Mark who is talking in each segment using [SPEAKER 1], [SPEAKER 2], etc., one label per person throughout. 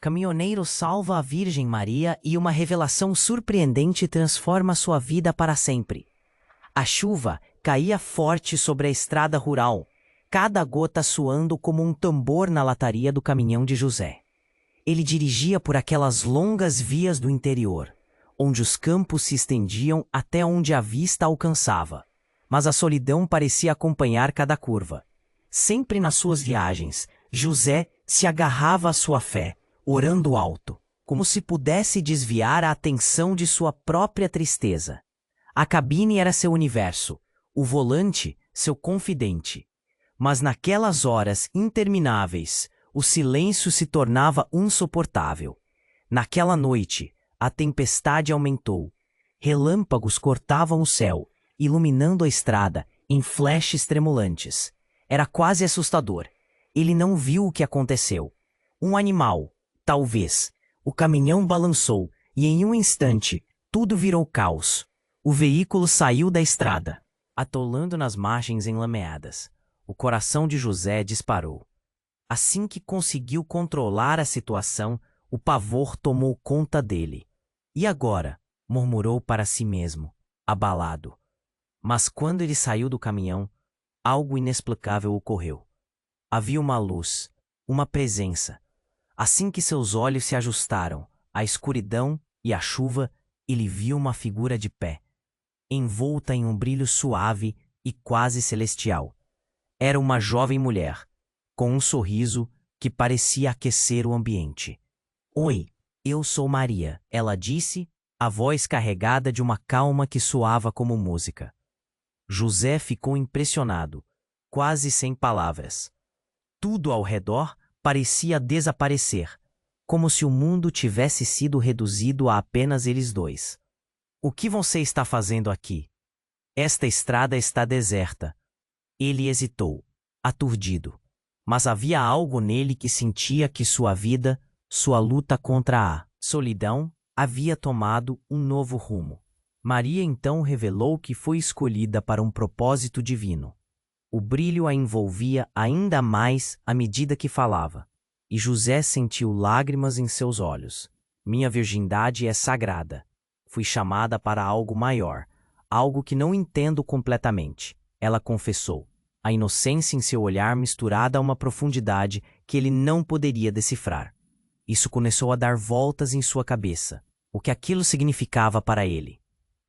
[SPEAKER 1] Caminhoneiro salva a Virgem Maria e uma revelação surpreendente transforma sua vida para sempre. A chuva caía forte sobre a estrada rural, cada gota soando como um tambor na lataria do caminhão de José. Ele dirigia por aquelas longas vias do interior, onde os campos se estendiam até onde a vista alcançava. Mas a solidão parecia acompanhar cada curva. Sempre nas suas viagens, José se agarrava à sua fé, orando alto, como se pudesse desviar a atenção de sua própria tristeza. A cabine era seu universo, o volante, seu confidente. Mas naquelas horas intermináveis, o silêncio se tornava insuportável. Naquela noite, a tempestade aumentou. Relâmpagos cortavam o céu, iluminando a estrada em flashes tremulantes. Era quase assustador. Ele não viu o que aconteceu. Um animal, talvez. O caminhão balançou e em um instante, tudo virou caos. O veículo saiu da estrada, atolando nas margens enlameadas. O coração de José disparou. Assim que conseguiu controlar a situação, o pavor tomou conta dele. E agora? Murmurou para si mesmo, abalado. Mas quando ele saiu do caminhão, algo inexplicável ocorreu. Havia uma luz, uma presença. Assim que seus olhos se ajustaram à escuridão e à chuva, ele viu uma figura de pé, envolta em um brilho suave e quase celestial. Era uma jovem mulher, com um sorriso que parecia aquecer o ambiente. "Oi, eu sou Maria", ela disse, a voz carregada de uma calma que soava como música. José ficou impressionado, quase sem palavras. Tudo ao redor parecia desaparecer, como se o mundo tivesse sido reduzido a apenas eles dois. "O que você está fazendo aqui? Esta estrada está deserta." Ele hesitou, aturdido, mas havia algo nele que sentia que sua vida, sua luta contra a solidão, havia tomado um novo rumo. Maria então revelou que foi escolhida para um propósito divino. O brilho a envolvia ainda mais à medida que falava, e José sentiu lágrimas em seus olhos. "Minha virgindade é sagrada. Fui chamada para algo maior, algo que não entendo completamente", ela confessou, a inocência em seu olhar misturada a uma profundidade que ele não poderia decifrar. Isso começou a dar voltas em sua cabeça. O que aquilo significava para ele?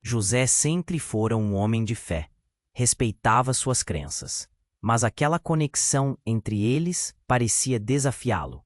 [SPEAKER 1] José sempre fora um homem de fé. Respeitava suas crenças. Mas aquela conexão entre eles parecia desafiá-lo.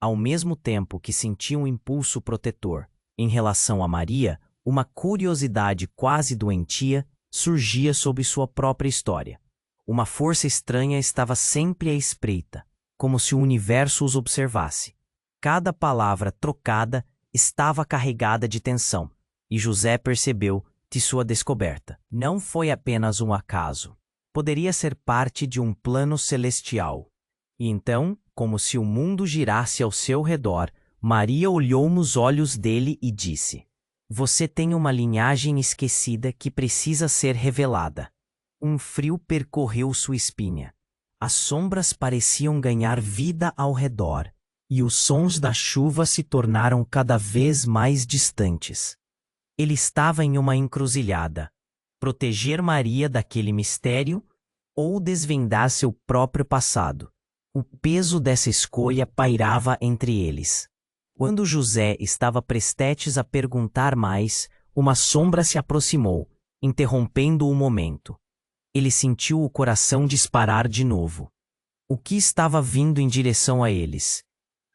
[SPEAKER 1] Ao mesmo tempo que sentia um impulso protetor em relação a Maria, uma curiosidade quase doentia surgia sobre sua própria história. Uma força estranha estava sempre à espreita, como se o universo os observasse. Cada palavra trocada estava carregada de tensão, e José percebeu que sua descoberta não foi apenas um acaso. Poderia ser parte de um plano celestial. E então, como se o mundo girasse ao seu redor, Maria olhou nos olhos dele e disse: "Você tem uma linhagem esquecida que precisa ser revelada." Um frio percorreu sua espinha. As sombras pareciam ganhar vida ao redor, e os sons da chuva se tornaram cada vez mais distantes. Ele estava em uma encruzilhada: proteger Maria daquele mistério ou desvendar seu próprio passado. O peso dessa escolha pairava entre eles. Quando José estava prestes a perguntar mais, uma sombra se aproximou, interrompendo o momento. Ele sentiu o coração disparar de novo. O que estava vindo em direção a eles?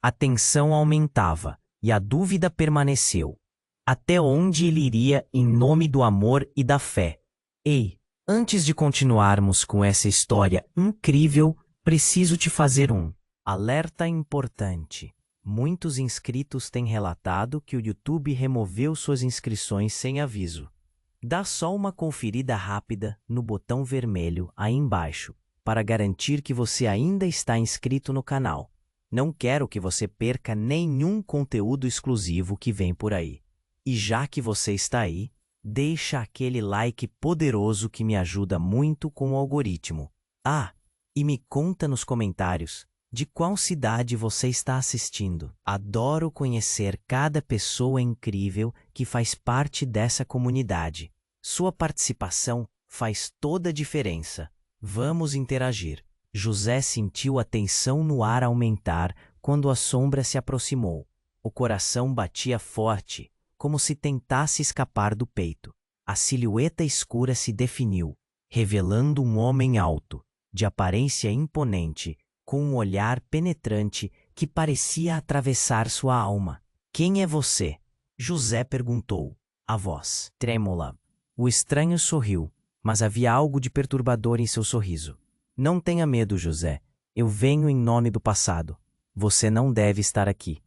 [SPEAKER 1] A tensão aumentava, e a dúvida permaneceu. Até onde ele iria em nome do amor e da fé? "Ei, antes de continuarmos com essa história incrível, preciso te fazer um alerta importante." Muitos inscritos têm relatado que o YouTube removeu suas inscrições sem aviso. Dá só uma conferida rápida no botão vermelho aí embaixo para garantir que você ainda está inscrito no canal. Não quero que você perca nenhum conteúdo exclusivo que vem por aí. E já que você está aí, deixa aquele like poderoso que me ajuda muito com o algoritmo. Ah, e me conta nos comentários, De qual cidade você está assistindo? Adoro conhecer cada pessoa incrível que faz parte dessa comunidade. Sua participação faz toda a diferença. Vamos interagir. José sentiu a tensão no ar aumentar quando a sombra se aproximou. O coração batia forte, como se tentasse escapar do peito. A silhueta escura se definiu, revelando um homem alto, de aparência imponente, com um olhar penetrante que parecia atravessar sua alma. Quem é você? José perguntou, a voz trêmula. O estranho sorriu, mas havia algo de perturbador em seu sorriso. Não tenha medo, José. Eu venho em nome do passado. Você não deve estar aqui.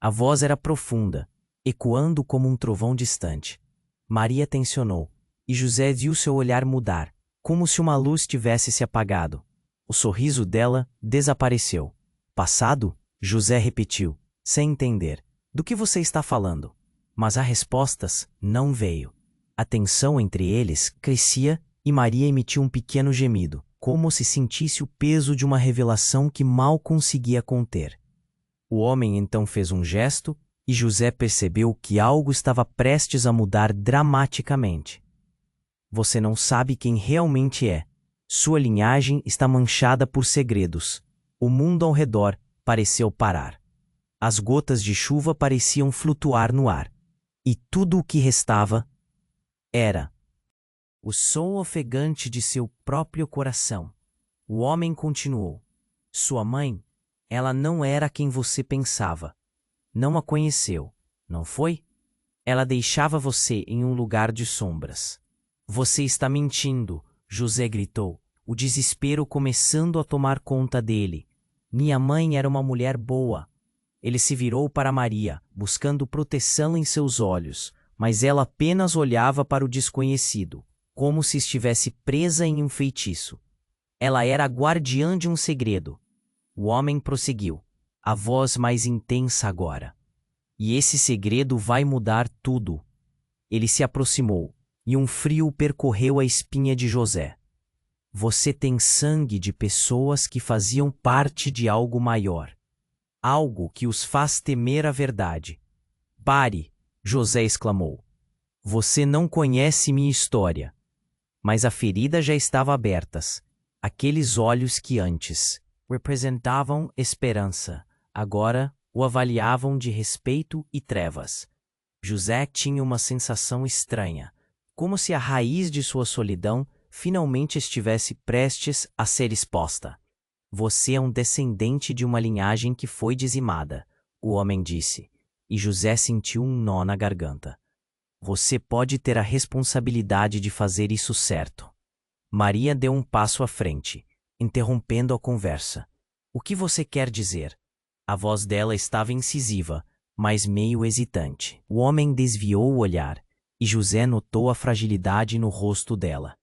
[SPEAKER 1] A voz era profunda, ecoando como um trovão distante. Maria tensionou, e José viu seu olhar mudar, como se uma luz tivesse se apagado. O sorriso dela desapareceu. Passado? José repetiu, sem entender. Do que você está falando? Mas as respostas não veio. A tensão entre eles crescia e Maria emitiu um pequeno gemido, como se sentisse o peso de uma revelação que mal conseguia conter. O homem então fez um gesto e José percebeu que algo estava prestes a mudar dramaticamente. Você não sabe quem realmente é. Sua linhagem está manchada por segredos. O mundo ao redor pareceu parar. As gotas de chuva pareciam flutuar no ar. E tudo o que restava era o som ofegante de seu próprio coração. O homem continuou. Sua mãe, ela não era quem você pensava. Não a conheceu, não foi? Ela deixava você em um lugar de sombras. Você está mentindo, José gritou, o desespero começando a tomar conta dele. Minha mãe era uma mulher boa. Ele se virou para Maria, buscando proteção em seus olhos, mas ela apenas olhava para o desconhecido, como se estivesse presa em um feitiço. Ela era a guardiã de um segredo. O homem prosseguiu, a voz mais intensa agora. E esse segredo vai mudar tudo. Ele se aproximou, e um frio percorreu a espinha de José. Você tem sangue de pessoas que faziam parte de algo maior. Algo que os faz temer a verdade. Pare, José exclamou. Você não conhece minha história. Mas a ferida já estava aberta. Aqueles olhos que antes representavam esperança, agora o avaliavam de respeito e trevas. José tinha uma sensação estranha, como se a raiz de sua solidão finalmente estivesse prestes a ser exposta. Você é um descendente de uma linhagem que foi dizimada, o homem disse, e José sentiu um nó na garganta. Você pode ter a responsabilidade de fazer isso certo. Maria deu um passo à frente, interrompendo a conversa. O que você quer dizer? A voz dela estava incisiva, mas meio hesitante. O homem desviou o olhar, e José notou a fragilidade no rosto dela.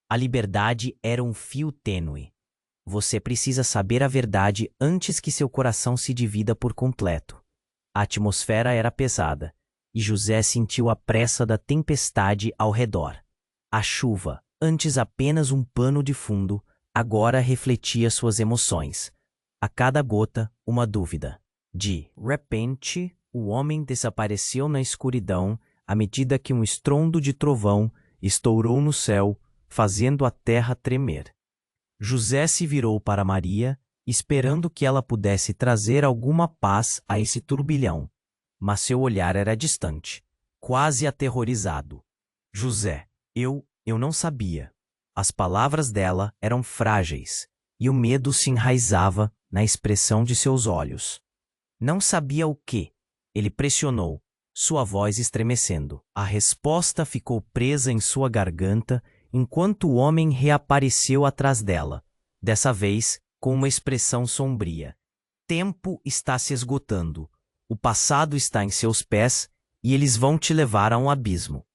[SPEAKER 1] A liberdade era um fio tênue. Você precisa saber a verdade antes que seu coração se divida por completo. A atmosfera era pesada, e José sentiu a pressa da tempestade ao redor. A chuva, antes apenas um pano de fundo, agora refletia suas emoções. A cada gota, uma dúvida. De repente, o homem desapareceu na escuridão à medida que um estrondo de trovão estourou no céu, fazendo a terra tremer. José se virou para Maria, esperando que ela pudesse trazer alguma paz a esse turbilhão. Mas seu olhar era distante, quase aterrorizado. José, eu não sabia. As palavras dela eram frágeis, e o medo se enraizava na expressão de seus olhos. Não sabia o quê? Ele pressionou, sua voz estremecendo. A resposta ficou presa em sua garganta enquanto o homem reapareceu atrás dela, dessa vez com uma expressão sombria. Tempo está se esgotando. O passado está em seus pés e eles vão te levar a um abismo.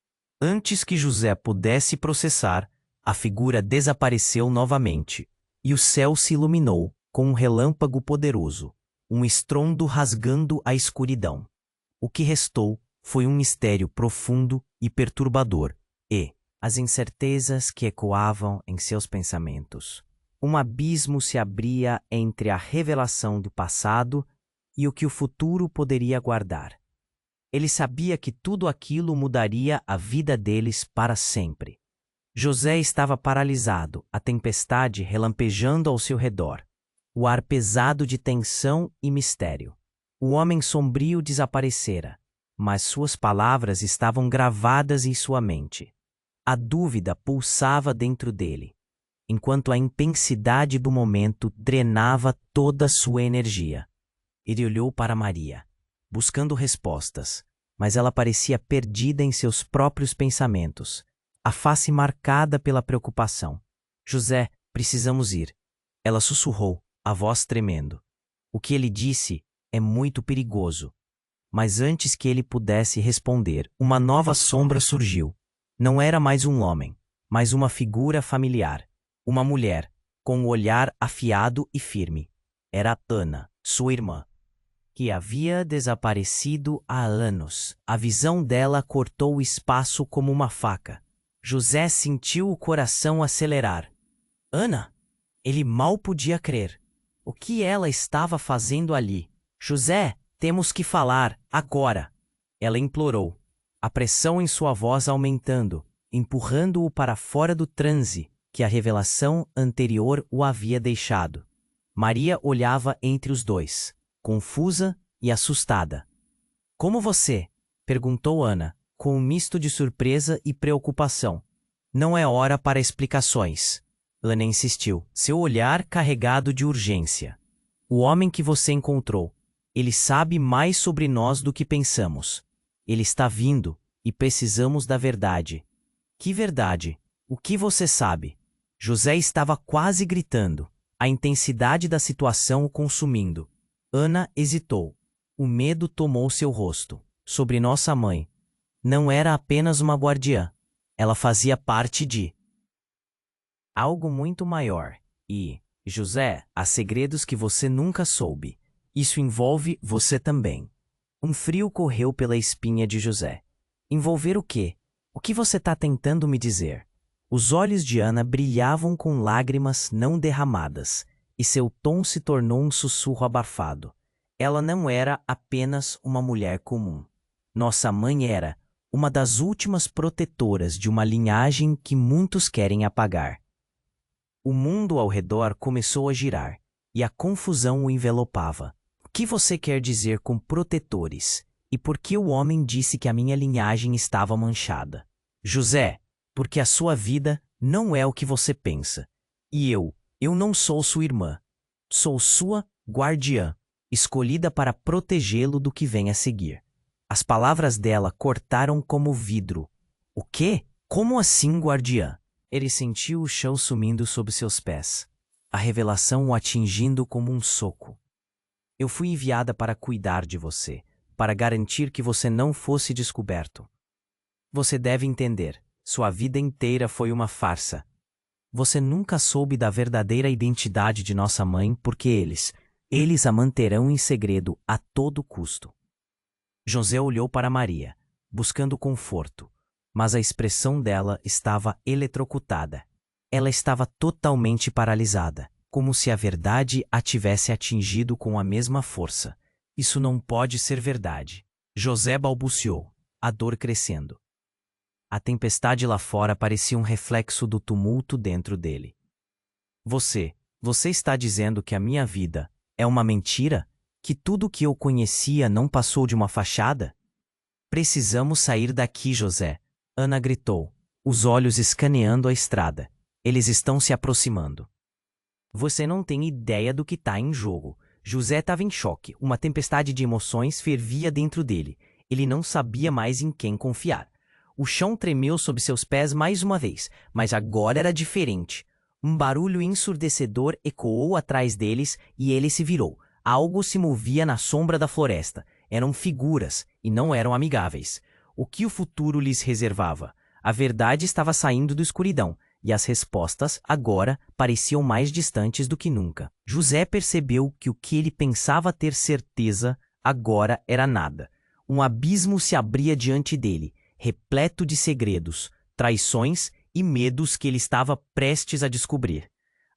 [SPEAKER 1] Antes que José pudesse processar, a figura desapareceu novamente, e o céu se iluminou com um relâmpago poderoso, um estrondo rasgando a escuridão. O que restou foi um mistério profundo e perturbador, e as incertezas que ecoavam em seus pensamentos. Um abismo se abria entre a revelação do passado e o que o futuro poderia guardar. Ele sabia que tudo aquilo mudaria a vida deles para sempre. José estava paralisado, a tempestade relampejando ao seu redor, o ar pesado de tensão e mistério. O homem sombrio desaparecera, mas suas palavras estavam gravadas em sua mente. A dúvida pulsava dentro dele, enquanto a intensidade do momento drenava toda sua energia. Ele olhou para Maria, buscando respostas, mas ela parecia perdida em seus próprios pensamentos, a face marcada pela preocupação. José, precisamos ir. Ela sussurrou, a voz tremendo. O que ele disse é muito perigoso. Mas antes que ele pudesse responder, uma nova sombra surgiu. Não era mais um homem, mas uma figura familiar. Uma mulher, com o olhar afiado e firme. Era Ana, sua irmã, que havia desaparecido há anos. A visão dela cortou o espaço como uma faca. José sentiu o coração acelerar. Ana? Ele mal podia crer. O que ela estava fazendo ali? José, temos que falar, agora! Ela implorou, a pressão em sua voz aumentando, empurrando-o para fora do transe que a revelação anterior o havia deixado. Maria olhava entre os dois, confusa e assustada. Como você? Perguntou Ana, com um misto de surpresa e preocupação. Não é hora para explicações. Ana insistiu, seu olhar carregado de urgência. O homem que você encontrou, ele sabe mais sobre nós do que pensamos. Ele está vindo e precisamos da verdade. Que verdade? O que você sabe? José estava quase gritando, a intensidade da situação o consumindo. Ana hesitou. O medo tomou seu rosto. Sobre nossa mãe. Não era apenas uma guardiã. Ela fazia parte de algo muito maior. E, José, há segredos que você nunca soube. Isso envolve você também. Um frio correu pela espinha de José. Envolver o quê? O que você está tentando me dizer? Os olhos de Ana brilhavam com lágrimas não derramadas, e seu tom se tornou um sussurro abafado. Ela não era apenas uma mulher comum. Nossa mãe era uma das últimas protetoras de uma linhagem que muitos querem apagar. O mundo ao redor começou a girar, e a confusão o envelopava. O que você quer dizer com protetores? E por que o homem disse que a minha linhagem estava manchada? José, porque a sua vida não é o que você pensa. E eu não sou sua irmã. Sou sua guardiã, escolhida para protegê-lo do que vem a seguir. As palavras dela cortaram como vidro. O quê? Como assim, guardiã? Ele sentiu o chão sumindo sob seus pés, a revelação o atingindo como um soco. Eu fui enviada para cuidar de você, para garantir que você não fosse descoberto. Você deve entender, sua vida inteira foi uma farsa. Você nunca soube da verdadeira identidade de nossa mãe porque eles a manterão em segredo a todo custo. José olhou para Maria, buscando conforto, mas a expressão dela estava eletrocutada. Ela estava totalmente paralisada, como se a verdade a tivesse atingido com a mesma força. Isso não pode ser verdade. José balbuciou, a dor crescendo. A tempestade lá fora parecia um reflexo do tumulto dentro dele. Você está dizendo que a minha vida é uma mentira? Que tudo o que eu conhecia não passou de uma fachada? Precisamos sair daqui, José. Ana gritou, os olhos escaneando a estrada. Eles estão se aproximando. Você não tem ideia do que está em jogo. José estava em choque. Uma tempestade de emoções fervia dentro dele. Ele não sabia mais em quem confiar. O chão tremeu sob seus pés mais uma vez, mas agora era diferente. Um barulho ensurdecedor ecoou atrás deles e ele se virou. Algo se movia na sombra da floresta. Eram figuras e não eram amigáveis. O que o futuro lhes reservava? A verdade estava saindo da escuridão, e as respostas, agora, pareciam mais distantes do que nunca. José percebeu que o que ele pensava ter certeza, agora era nada. Um abismo se abria diante dele, repleto de segredos, traições e medos que ele estava prestes a descobrir.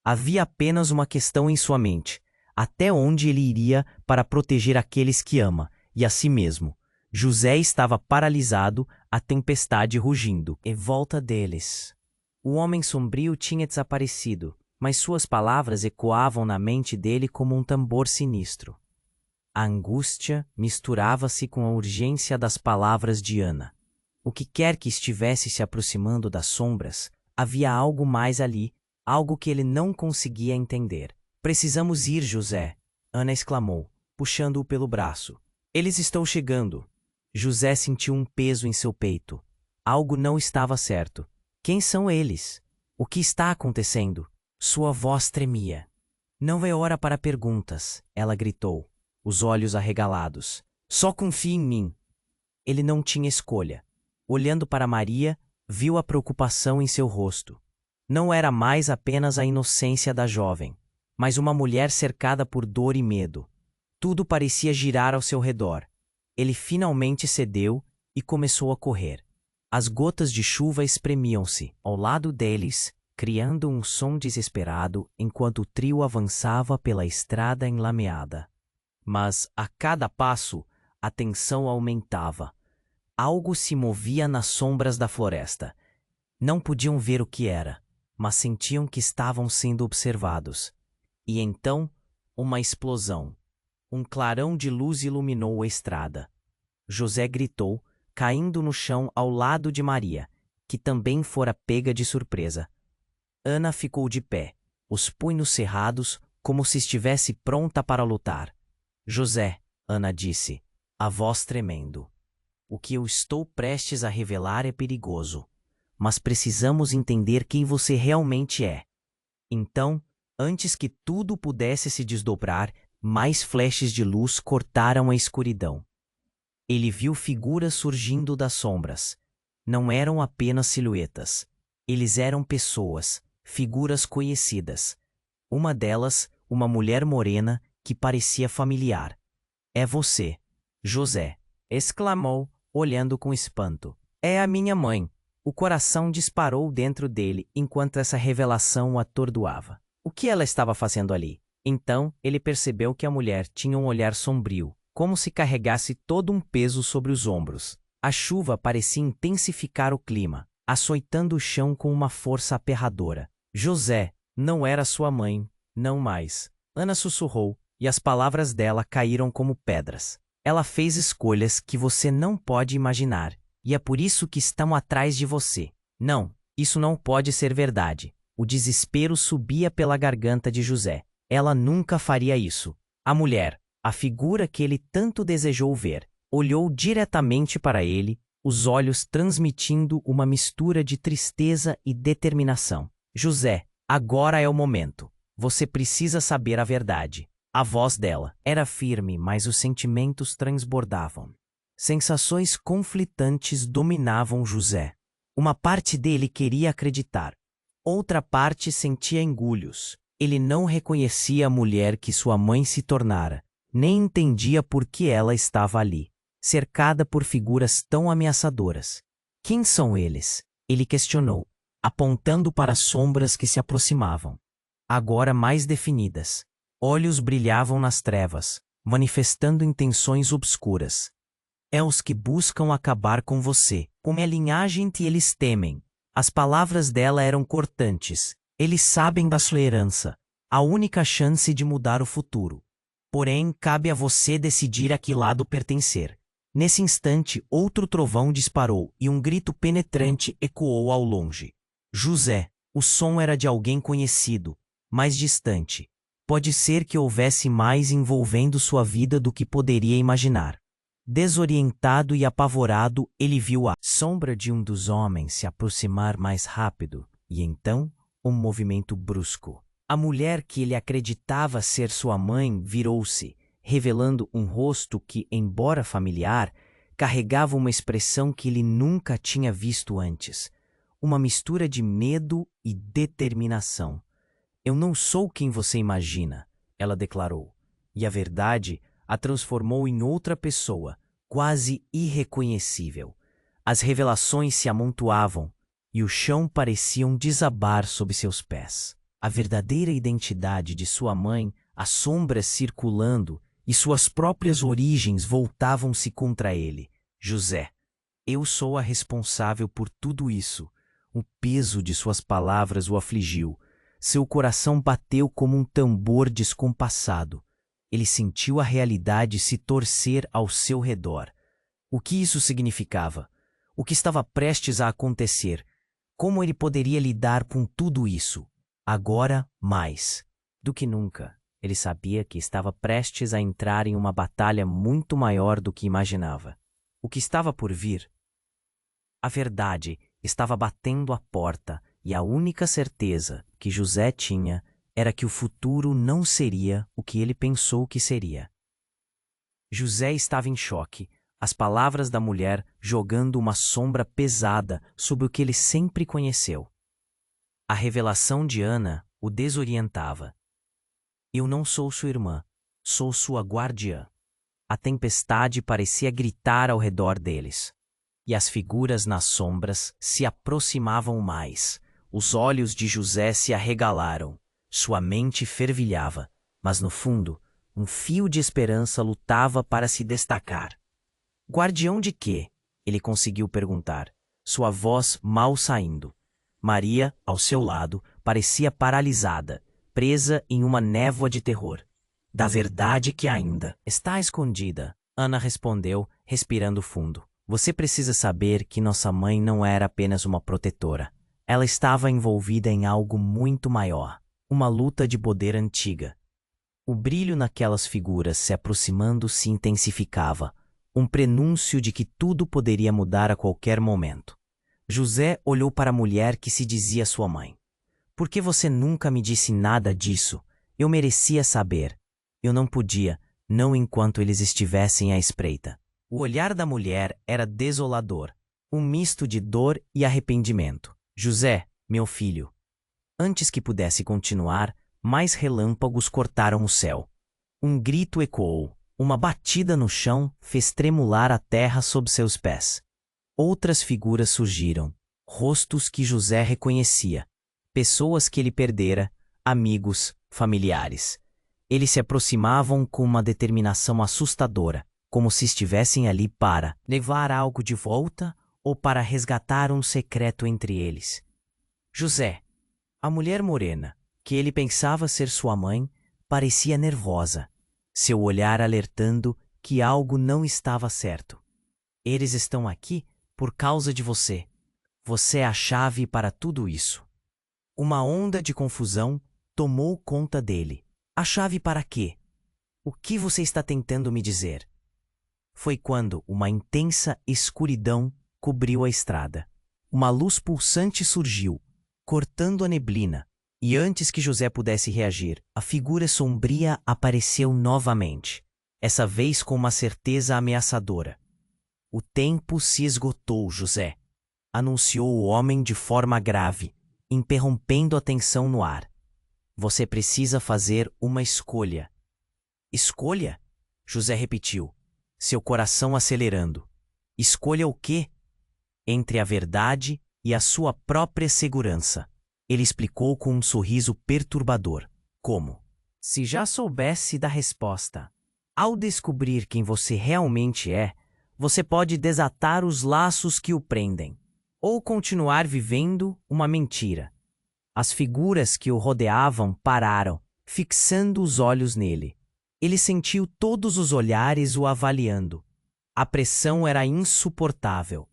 [SPEAKER 1] Havia apenas uma questão em sua mente: até onde ele iria para proteger aqueles que ama e a si mesmo? José estava paralisado, a tempestade rugindo em volta deles. O homem sombrio tinha desaparecido, mas suas palavras ecoavam na mente dele como um tambor sinistro. A angústia misturava-se com a urgência das palavras de Ana. O que quer que estivesse se aproximando das sombras, havia algo mais ali, algo que ele não conseguia entender. Precisamos ir, José, Ana exclamou, puxando-o pelo braço. Eles estão chegando. José sentiu um peso em seu peito. Algo não estava certo. Quem são eles? O que está acontecendo? Sua voz tremia. Não é hora para perguntas, ela gritou, os olhos arregalados. Só confie em mim. Ele não tinha escolha. Olhando para Maria, viu a preocupação em seu rosto. Não era mais apenas a inocência da jovem, mas uma mulher cercada por dor e medo. Tudo parecia girar ao seu redor. Ele finalmente cedeu e começou a correr. As gotas de chuva espremiam-se ao lado deles, criando um som desesperado enquanto o trio avançava pela estrada enlameada. Mas, a cada passo, a tensão aumentava. Algo se movia nas sombras da floresta. Não podiam ver o que era, mas sentiam que estavam sendo observados. E então, uma explosão. Um clarão de luz iluminou a estrada. José gritou, caindo no chão ao lado de Maria, que também fora pega de surpresa. Ana ficou de pé, os punhos cerrados, como se estivesse pronta para lutar. José, Ana disse, a voz tremendo. O que eu estou prestes a revelar é perigoso, mas precisamos entender quem você realmente é. Então, antes que tudo pudesse se desdobrar, mais flashes de luz cortaram a escuridão. Ele viu figuras surgindo das sombras. Não eram apenas silhuetas. Eles eram pessoas, figuras conhecidas. Uma delas, uma mulher morena, que parecia familiar. É você, José, exclamou, olhando com espanto. É a minha mãe. O coração disparou dentro dele enquanto essa revelação o atordoava. O que ela estava fazendo ali? Então, ele percebeu que a mulher tinha um olhar sombrio, como se carregasse todo um peso sobre os ombros. A chuva parecia intensificar o clima, açoitando o chão com uma força aterradora. José, não era sua mãe, não mais. Ana sussurrou, e as palavras dela caíram como pedras. Ela fez escolhas que você não pode imaginar, e é por isso que estão atrás de você. Não, isso não pode ser verdade. O desespero subia pela garganta de José. Ela nunca faria isso. A mulher, a figura que ele tanto desejou ver, olhou diretamente para ele, os olhos transmitindo uma mistura de tristeza e determinação. José, agora é o momento. Você precisa saber a verdade. A voz dela era firme, mas os sentimentos transbordavam. Sensações conflitantes dominavam José. Uma parte dele queria acreditar. Outra parte sentia engulhos. Ele não reconhecia a mulher que sua mãe se tornara, nem entendia por que ela estava ali, cercada por figuras tão ameaçadoras. Quem são eles? Ele questionou, apontando para as sombras que se aproximavam. Agora mais definidas. Olhos brilhavam nas trevas, manifestando intenções obscuras. É os que buscam acabar com você, como é a linhagem que eles temem. As palavras dela eram cortantes. Eles sabem da sua herança, a única chance de mudar o futuro. Porém, cabe a você decidir a que lado pertencer. Nesse instante, outro trovão disparou e um grito penetrante ecoou ao longe. José, o som era de alguém conhecido, mais distante. Pode ser que houvesse mais envolvendo sua vida do que poderia imaginar. Desorientado e apavorado, ele viu a sombra de um dos homens se aproximar mais rápido, e então, um movimento brusco. A mulher que ele acreditava ser sua mãe virou-se, revelando um rosto que, embora familiar, carregava uma expressão que ele nunca tinha visto antes. Uma mistura de medo e determinação. Eu não sou quem você imagina, ela declarou, e a verdade a transformou em outra pessoa, quase irreconhecível. As revelações se amontoavam, e o chão parecia desabar sob seus pés. A verdadeira identidade de sua mãe, as sombras circulando e suas próprias origens voltavam-se contra ele. José, eu sou a responsável por tudo isso. O peso de suas palavras o afligiu. Seu coração bateu como um tambor descompassado. Ele sentiu a realidade se torcer ao seu redor. O que isso significava? O que estava prestes a acontecer? Como ele poderia lidar com tudo isso? Agora, mais do que nunca, ele sabia que estava prestes a entrar em uma batalha muito maior do que imaginava. O que estava por vir? A verdade estava batendo à porta e a única certeza que José tinha era que o futuro não seria o que ele pensou que seria. José estava em choque, as palavras da mulher jogando uma sombra pesada sobre o que ele sempre conheceu. A revelação de Ana o desorientava. Eu não sou sua irmã, sou sua guardiã. A tempestade parecia gritar ao redor deles. E as figuras nas sombras se aproximavam mais. Os olhos de José se arregalaram. Sua mente fervilhava, mas no fundo, um fio de esperança lutava para se destacar. Guardião de quê? Ele conseguiu perguntar, sua voz mal saindo. Maria, ao seu lado, parecia paralisada, presa em uma névoa de terror. Da verdade que ainda está escondida, Ana respondeu, respirando fundo. Você precisa saber que nossa mãe não era apenas uma protetora. Ela estava envolvida em algo muito maior, uma luta de poder antiga. O brilho naquelas figuras se aproximando se intensificava, um prenúncio de que tudo poderia mudar a qualquer momento. José olhou para a mulher que se dizia sua mãe. Por que você nunca me disse nada disso? Eu merecia saber. Eu não podia, não enquanto eles estivessem à espreita. O olhar da mulher era desolador, um misto de dor e arrependimento. José, meu filho. Antes que pudesse continuar, mais relâmpagos cortaram o céu. Um grito ecoou, uma batida no chão fez tremular a terra sob seus pés. Outras figuras surgiram, rostos que José reconhecia, pessoas que ele perdera, amigos, familiares. Eles se aproximavam com uma determinação assustadora, como se estivessem ali para levar algo de volta ou para resgatar um secreto entre eles. José, a mulher morena, que ele pensava ser sua mãe, parecia nervosa, seu olhar alertando que algo não estava certo. Eles estão aqui por causa de você. Você é a chave para tudo isso. Uma onda de confusão tomou conta dele. A chave para quê? O que você está tentando me dizer? Foi quando uma intensa escuridão cobriu a estrada. Uma luz pulsante surgiu, cortando a neblina, e antes que José pudesse reagir, a figura sombria apareceu novamente, essa vez com uma certeza ameaçadora. O tempo se esgotou, José, anunciou o homem de forma grave, interrompendo a tensão no ar. Você precisa fazer uma escolha. Escolha? José repetiu, seu coração acelerando. Escolha o quê? Entre a verdade e a sua própria segurança. Ele explicou com um sorriso perturbador. Como? Se já soubesse da resposta. Ao descobrir quem você realmente é, você pode desatar os laços que o prendem, ou continuar vivendo uma mentira. As figuras que o rodeavam pararam, fixando os olhos nele. Ele sentiu todos os olhares o avaliando. A pressão era insuportável.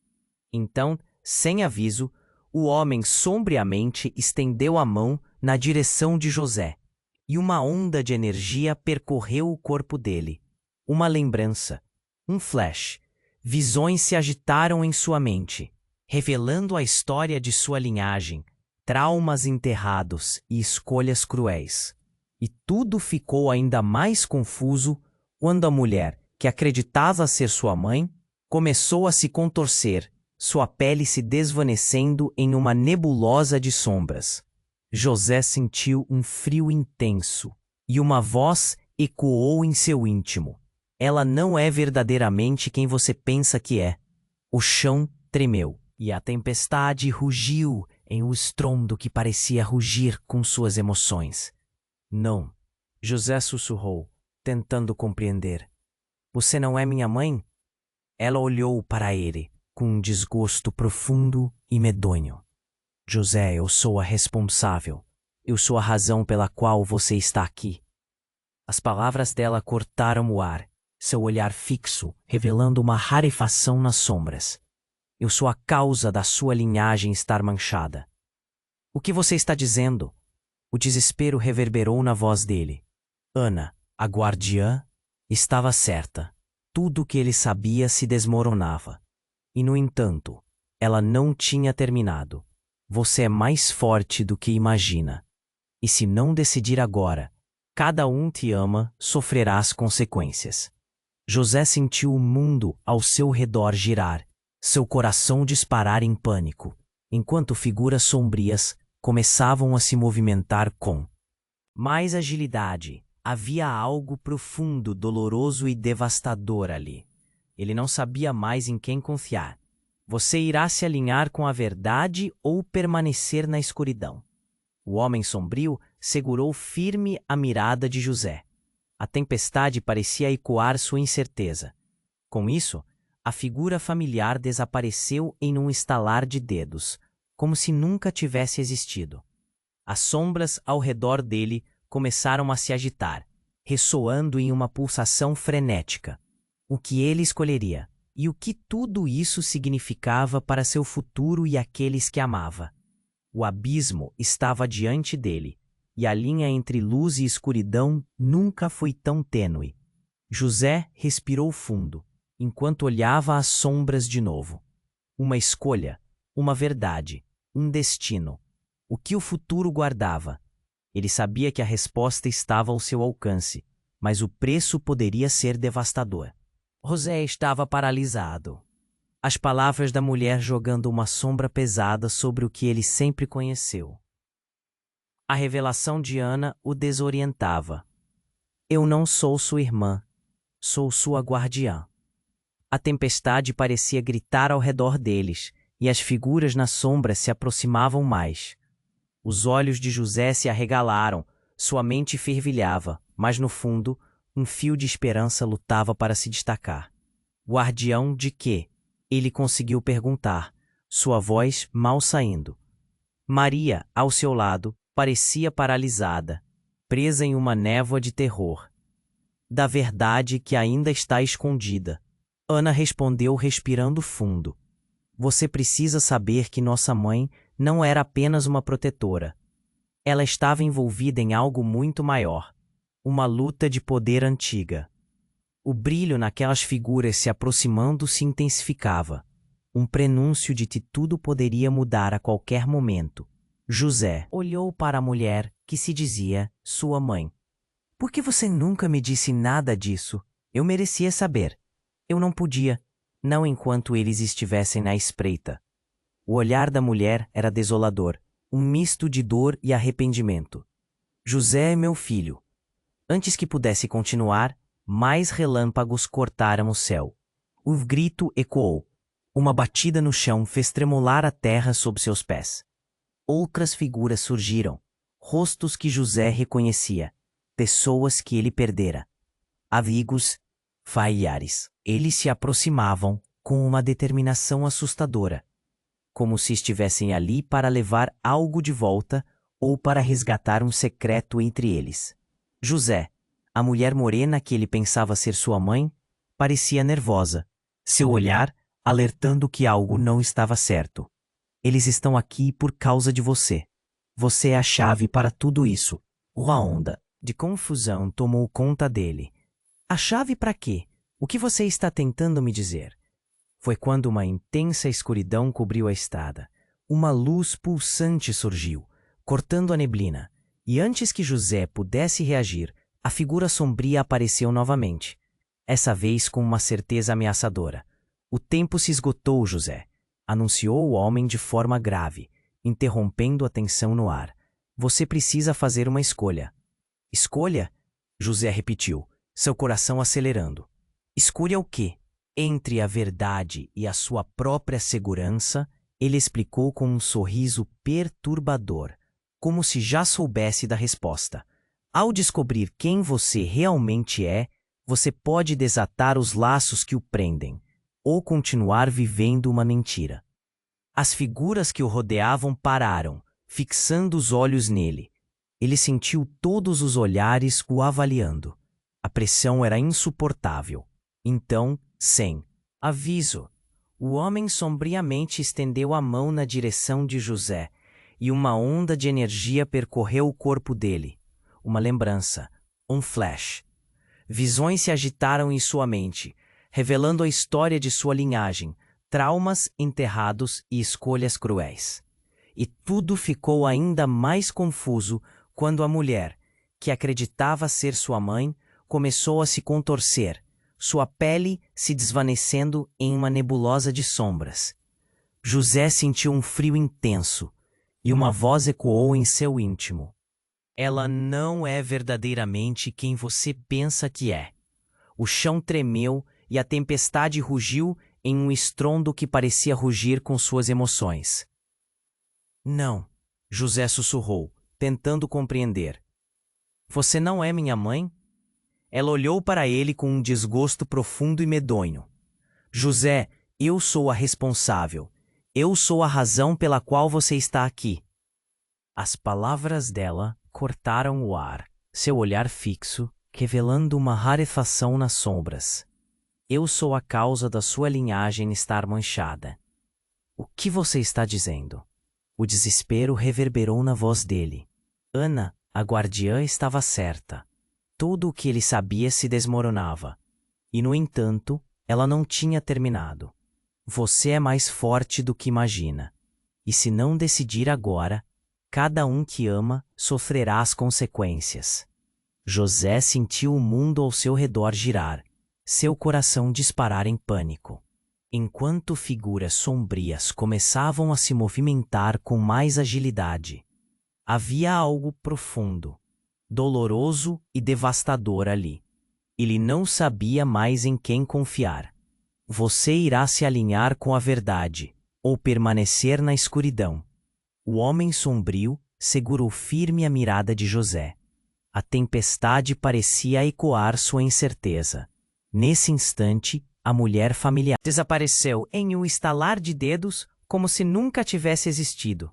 [SPEAKER 1] Então, sem aviso, o homem sombriamente estendeu a mão na direção de José, e uma onda de energia percorreu o corpo dele. Uma lembrança, um flash. Visões se agitaram em sua mente, revelando a história de sua linhagem, traumas enterrados e escolhas cruéis. E tudo ficou ainda mais confuso quando a mulher, que acreditava ser sua mãe, começou a se contorcer, sua pele se desvanecendo em uma nebulosa de sombras. José sentiu um frio intenso, e uma voz ecoou em seu íntimo. Ela não é verdadeiramente quem você pensa que é. O chão tremeu, e a tempestade rugiu, em um estrondo que parecia rugir com suas emoções. Não, José sussurrou, tentando compreender. Você não é minha mãe? Ela olhou para ele com um desgosto profundo e medonho. José, eu sou a responsável. Eu sou a razão pela qual você está aqui. As palavras dela cortaram o ar, seu olhar fixo, revelando uma rarefação nas sombras. Eu sou a causa da sua linhagem estar manchada. O que você está dizendo? O desespero reverberou na voz dele. Ana, a guardiã, estava certa. Tudo o que ele sabia se desmoronava. E, no entanto, ela não tinha terminado. Você é mais forte do que imagina. E se não decidir agora, cada um te ama, sofrerá as consequências. José sentiu o mundo ao seu redor girar, seu coração disparar em pânico, enquanto figuras sombrias começavam a se movimentar com mais agilidade. Havia algo profundo, doloroso e devastador ali. Ele não sabia mais em quem confiar. Você irá se alinhar com a verdade ou permanecer na escuridão? O homem sombrio segurou firme a mirada de José. A tempestade parecia ecoar sua incerteza. Com isso, a figura familiar desapareceu em um estalar de dedos, como se nunca tivesse existido. As sombras ao redor dele começaram a se agitar, ressoando em uma pulsação frenética. O que ele escolheria? E o que tudo isso significava para seu futuro e aqueles que amava? O abismo estava diante dele, e a linha entre luz e escuridão nunca foi tão tênue. José respirou fundo, enquanto olhava as sombras de novo. Uma escolha, uma verdade, um destino. O que o futuro guardava? Ele sabia que a resposta estava ao seu alcance, mas o preço poderia ser devastador. José estava paralisado. As palavras da mulher jogando uma sombra pesada sobre o que ele sempre conheceu. A revelação de Ana o desorientava. Eu não sou sua irmã, sou sua guardiã. A tempestade parecia gritar ao redor deles, e as figuras na sombra se aproximavam mais. Os olhos de José se arregalaram, sua mente fervilhava, mas no fundo, um fio de esperança lutava para se destacar. Guardião de quê? Ele conseguiu perguntar, sua voz mal saindo. Maria, ao seu lado, parecia paralisada, presa em uma névoa de terror. Da verdade que ainda está escondida. Ana respondeu respirando fundo. Você precisa saber que nossa mãe não era apenas uma protetora. Ela estava envolvida em algo muito maior. Uma luta de poder antiga. O brilho naquelas figuras se aproximando se intensificava. Um prenúncio de que tudo poderia mudar a qualquer momento. José olhou para a mulher, que se dizia sua mãe. Por que você nunca me disse nada disso? Eu merecia saber. Eu não podia, não enquanto eles estivessem na espreita. O olhar da mulher era desolador, um misto de dor e arrependimento. José é meu filho. Antes que pudesse continuar, mais relâmpagos cortaram o céu. O grito ecoou. Uma batida no chão fez tremular a terra sob seus pés. Outras figuras surgiram, rostos que José reconhecia, pessoas que ele perdera. Amigos, familiares. Eles se aproximavam com uma determinação assustadora, como se estivessem ali para levar algo de volta ou para resgatar um secreto entre eles. José, a mulher morena que ele pensava ser sua mãe, parecia nervosa, seu olhar alertando que algo não estava certo. Eles estão aqui por causa de você. Você é a chave para tudo isso. Uma onda de confusão tomou conta dele. A chave para quê? O que você está tentando me dizer? Foi quando uma intensa escuridão cobriu a estrada. Uma luz pulsante surgiu, cortando a neblina, e antes que José pudesse reagir, a figura sombria apareceu novamente, essa vez com uma certeza ameaçadora. O tempo se esgotou, José, anunciou o homem de forma grave, interrompendo a tensão no ar. Você precisa fazer uma escolha. Escolha? José repetiu, seu coração acelerando. Escolha o quê? Entre a verdade e a sua própria segurança, Ele explicou com um sorriso perturbador, como se já soubesse da resposta. Ao descobrir quem você realmente é, você pode desatar os laços que o prendem, ou continuar vivendo uma mentira. As figuras que o rodeavam pararam, fixando os olhos nele. Ele sentiu todos os olhares o avaliando. A pressão era insuportável. Então, sem aviso, o homem sombriamente estendeu a mão na direção de José, e uma onda de energia percorreu o corpo dele. Uma lembrança, um flash. Visões se agitaram em sua mente, revelando a história de sua linhagem, traumas enterrados e escolhas cruéis. E tudo ficou ainda mais confuso quando a mulher, que acreditava ser sua mãe, começou a se contorcer, sua pele se desvanecendo em uma nebulosa de sombras. José sentiu um frio intenso, e uma voz ecoou em seu íntimo. Ela não é verdadeiramente quem você pensa que é. O chão tremeu e a tempestade rugiu em um estrondo que parecia rugir com suas emoções. Não, José sussurrou, tentando compreender. Você não é minha mãe? Ela olhou para ele com um desgosto profundo e medonho. José, eu sou a responsável. Eu sou a razão pela qual você está aqui. As palavras dela cortaram o ar, seu olhar fixo, revelando uma rarefação nas sombras. Eu sou a causa da sua linhagem estar manchada. O que você está dizendo? O desespero reverberou na voz dele. Ana, a guardiã, estava certa. Tudo o que ele sabia se desmoronava. E, no entanto, ela não tinha terminado. Você é mais forte do que imagina. E se não decidir agora, cada um que ama sofrerá as consequências. José sentiu o mundo ao seu redor girar, seu coração disparar em pânico. Enquanto figuras sombrias começavam a se movimentar com mais agilidade, havia algo profundo, doloroso e devastador ali. Ele não sabia mais em quem confiar. Você irá se alinhar com a verdade, ou permanecer na escuridão. O homem sombrio segurou firme a mirada de José. A tempestade parecia ecoar sua incerteza. Nesse instante, a mulher familiar desapareceu em um estalar de dedos, como se nunca tivesse existido.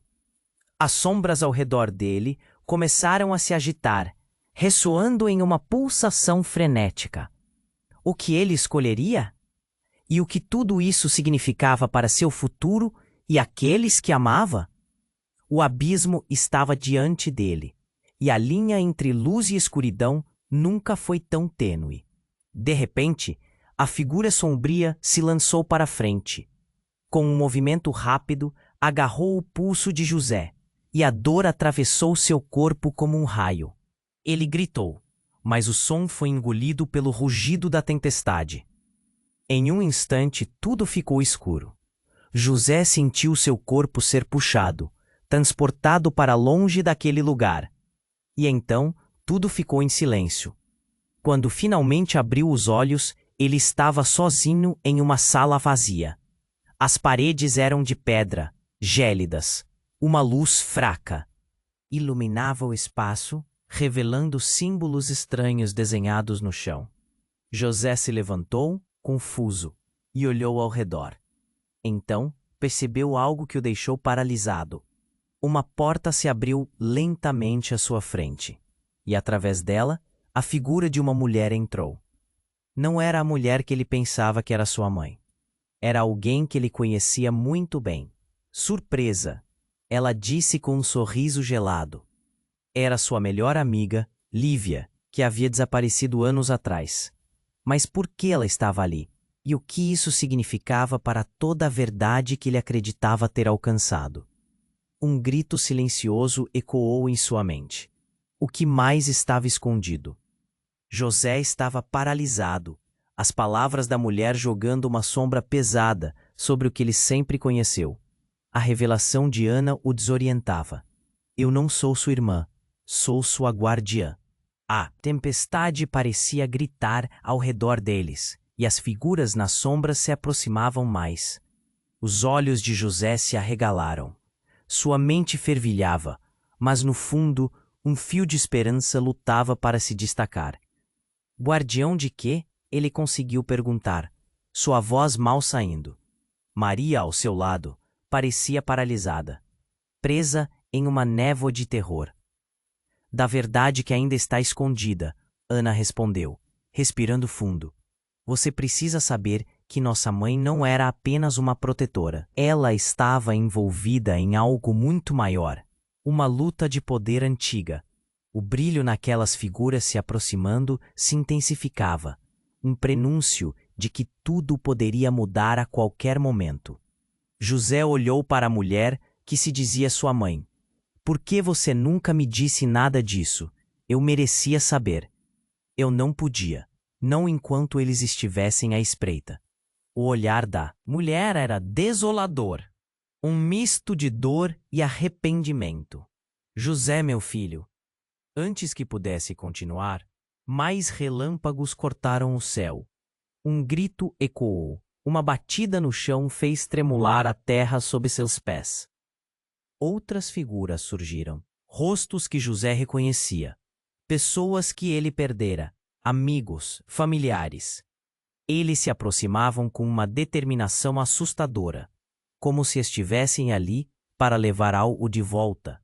[SPEAKER 1] As sombras ao redor dele começaram a se agitar, ressoando em uma pulsação frenética. O que ele escolheria? E o que tudo isso significava para seu futuro e aqueles que amava? O abismo estava diante dele, e a linha entre luz e escuridão nunca foi tão tênue. De repente, a figura sombria se lançou para frente. Com um movimento rápido, agarrou o pulso de José, e a dor atravessou seu corpo como um raio. Ele gritou, mas o som foi engolido pelo rugido da tempestade. Em um instante, tudo ficou escuro. José sentiu seu corpo ser puxado, transportado para longe daquele lugar. E então, tudo ficou em silêncio. Quando finalmente abriu os olhos, ele estava sozinho em uma sala vazia. As paredes eram de pedra, gélidas. Uma luz fraca iluminava o espaço, revelando símbolos estranhos desenhados no chão. José se levantou, confuso, e olhou ao redor. Então, percebeu algo que o deixou paralisado. Uma porta se abriu lentamente à sua frente, e através dela, a figura de uma mulher entrou. Não era a mulher que ele pensava que era sua mãe. Era alguém que ele conhecia muito bem. Surpresa, ela disse com um sorriso gelado. Era sua melhor amiga, Lívia, que havia desaparecido anos atrás. Mas por que ela estava ali? E o que isso significava para toda a verdade que ele acreditava ter alcançado? Um grito silencioso ecoou em sua mente. O que mais estava escondido? José estava paralisado, as palavras da mulher jogando uma sombra pesada sobre o que ele sempre conheceu. A revelação de Ana o desorientava. Eu não sou sua irmã, sou sua guardiã. A tempestade parecia gritar ao redor deles, e as figuras nas sombras se aproximavam mais. Os olhos de José se arregalaram. Sua mente fervilhava, mas no fundo, um fio de esperança lutava para se destacar. Guardião de quê? Ele conseguiu perguntar, sua voz mal saindo. Maria, ao seu lado, parecia paralisada, presa em uma névoa de terror. Da verdade que ainda está escondida, Ana respondeu, respirando fundo. Você precisa saber que nossa mãe não era apenas uma protetora. Ela estava envolvida em algo muito maior. Uma luta de poder antiga. O brilho naquelas figuras se aproximando se intensificava. Um prenúncio de que tudo poderia mudar a qualquer momento. José olhou para a mulher que se dizia sua mãe. Por que você nunca me disse nada disso? Eu merecia saber. Eu não podia, não enquanto eles estivessem à espreita. O olhar da mulher era desolador. Um misto de dor e arrependimento. José, meu filho. Antes que pudesse continuar, mais relâmpagos cortaram o céu. Um grito ecoou. Uma batida no chão fez tremular a terra sob seus pés. Outras figuras surgiram. Rostos que José reconhecia. Pessoas que ele perdera. Amigos, familiares. Eles se aproximavam com uma determinação assustadora, como se estivessem ali para levar algo de volta,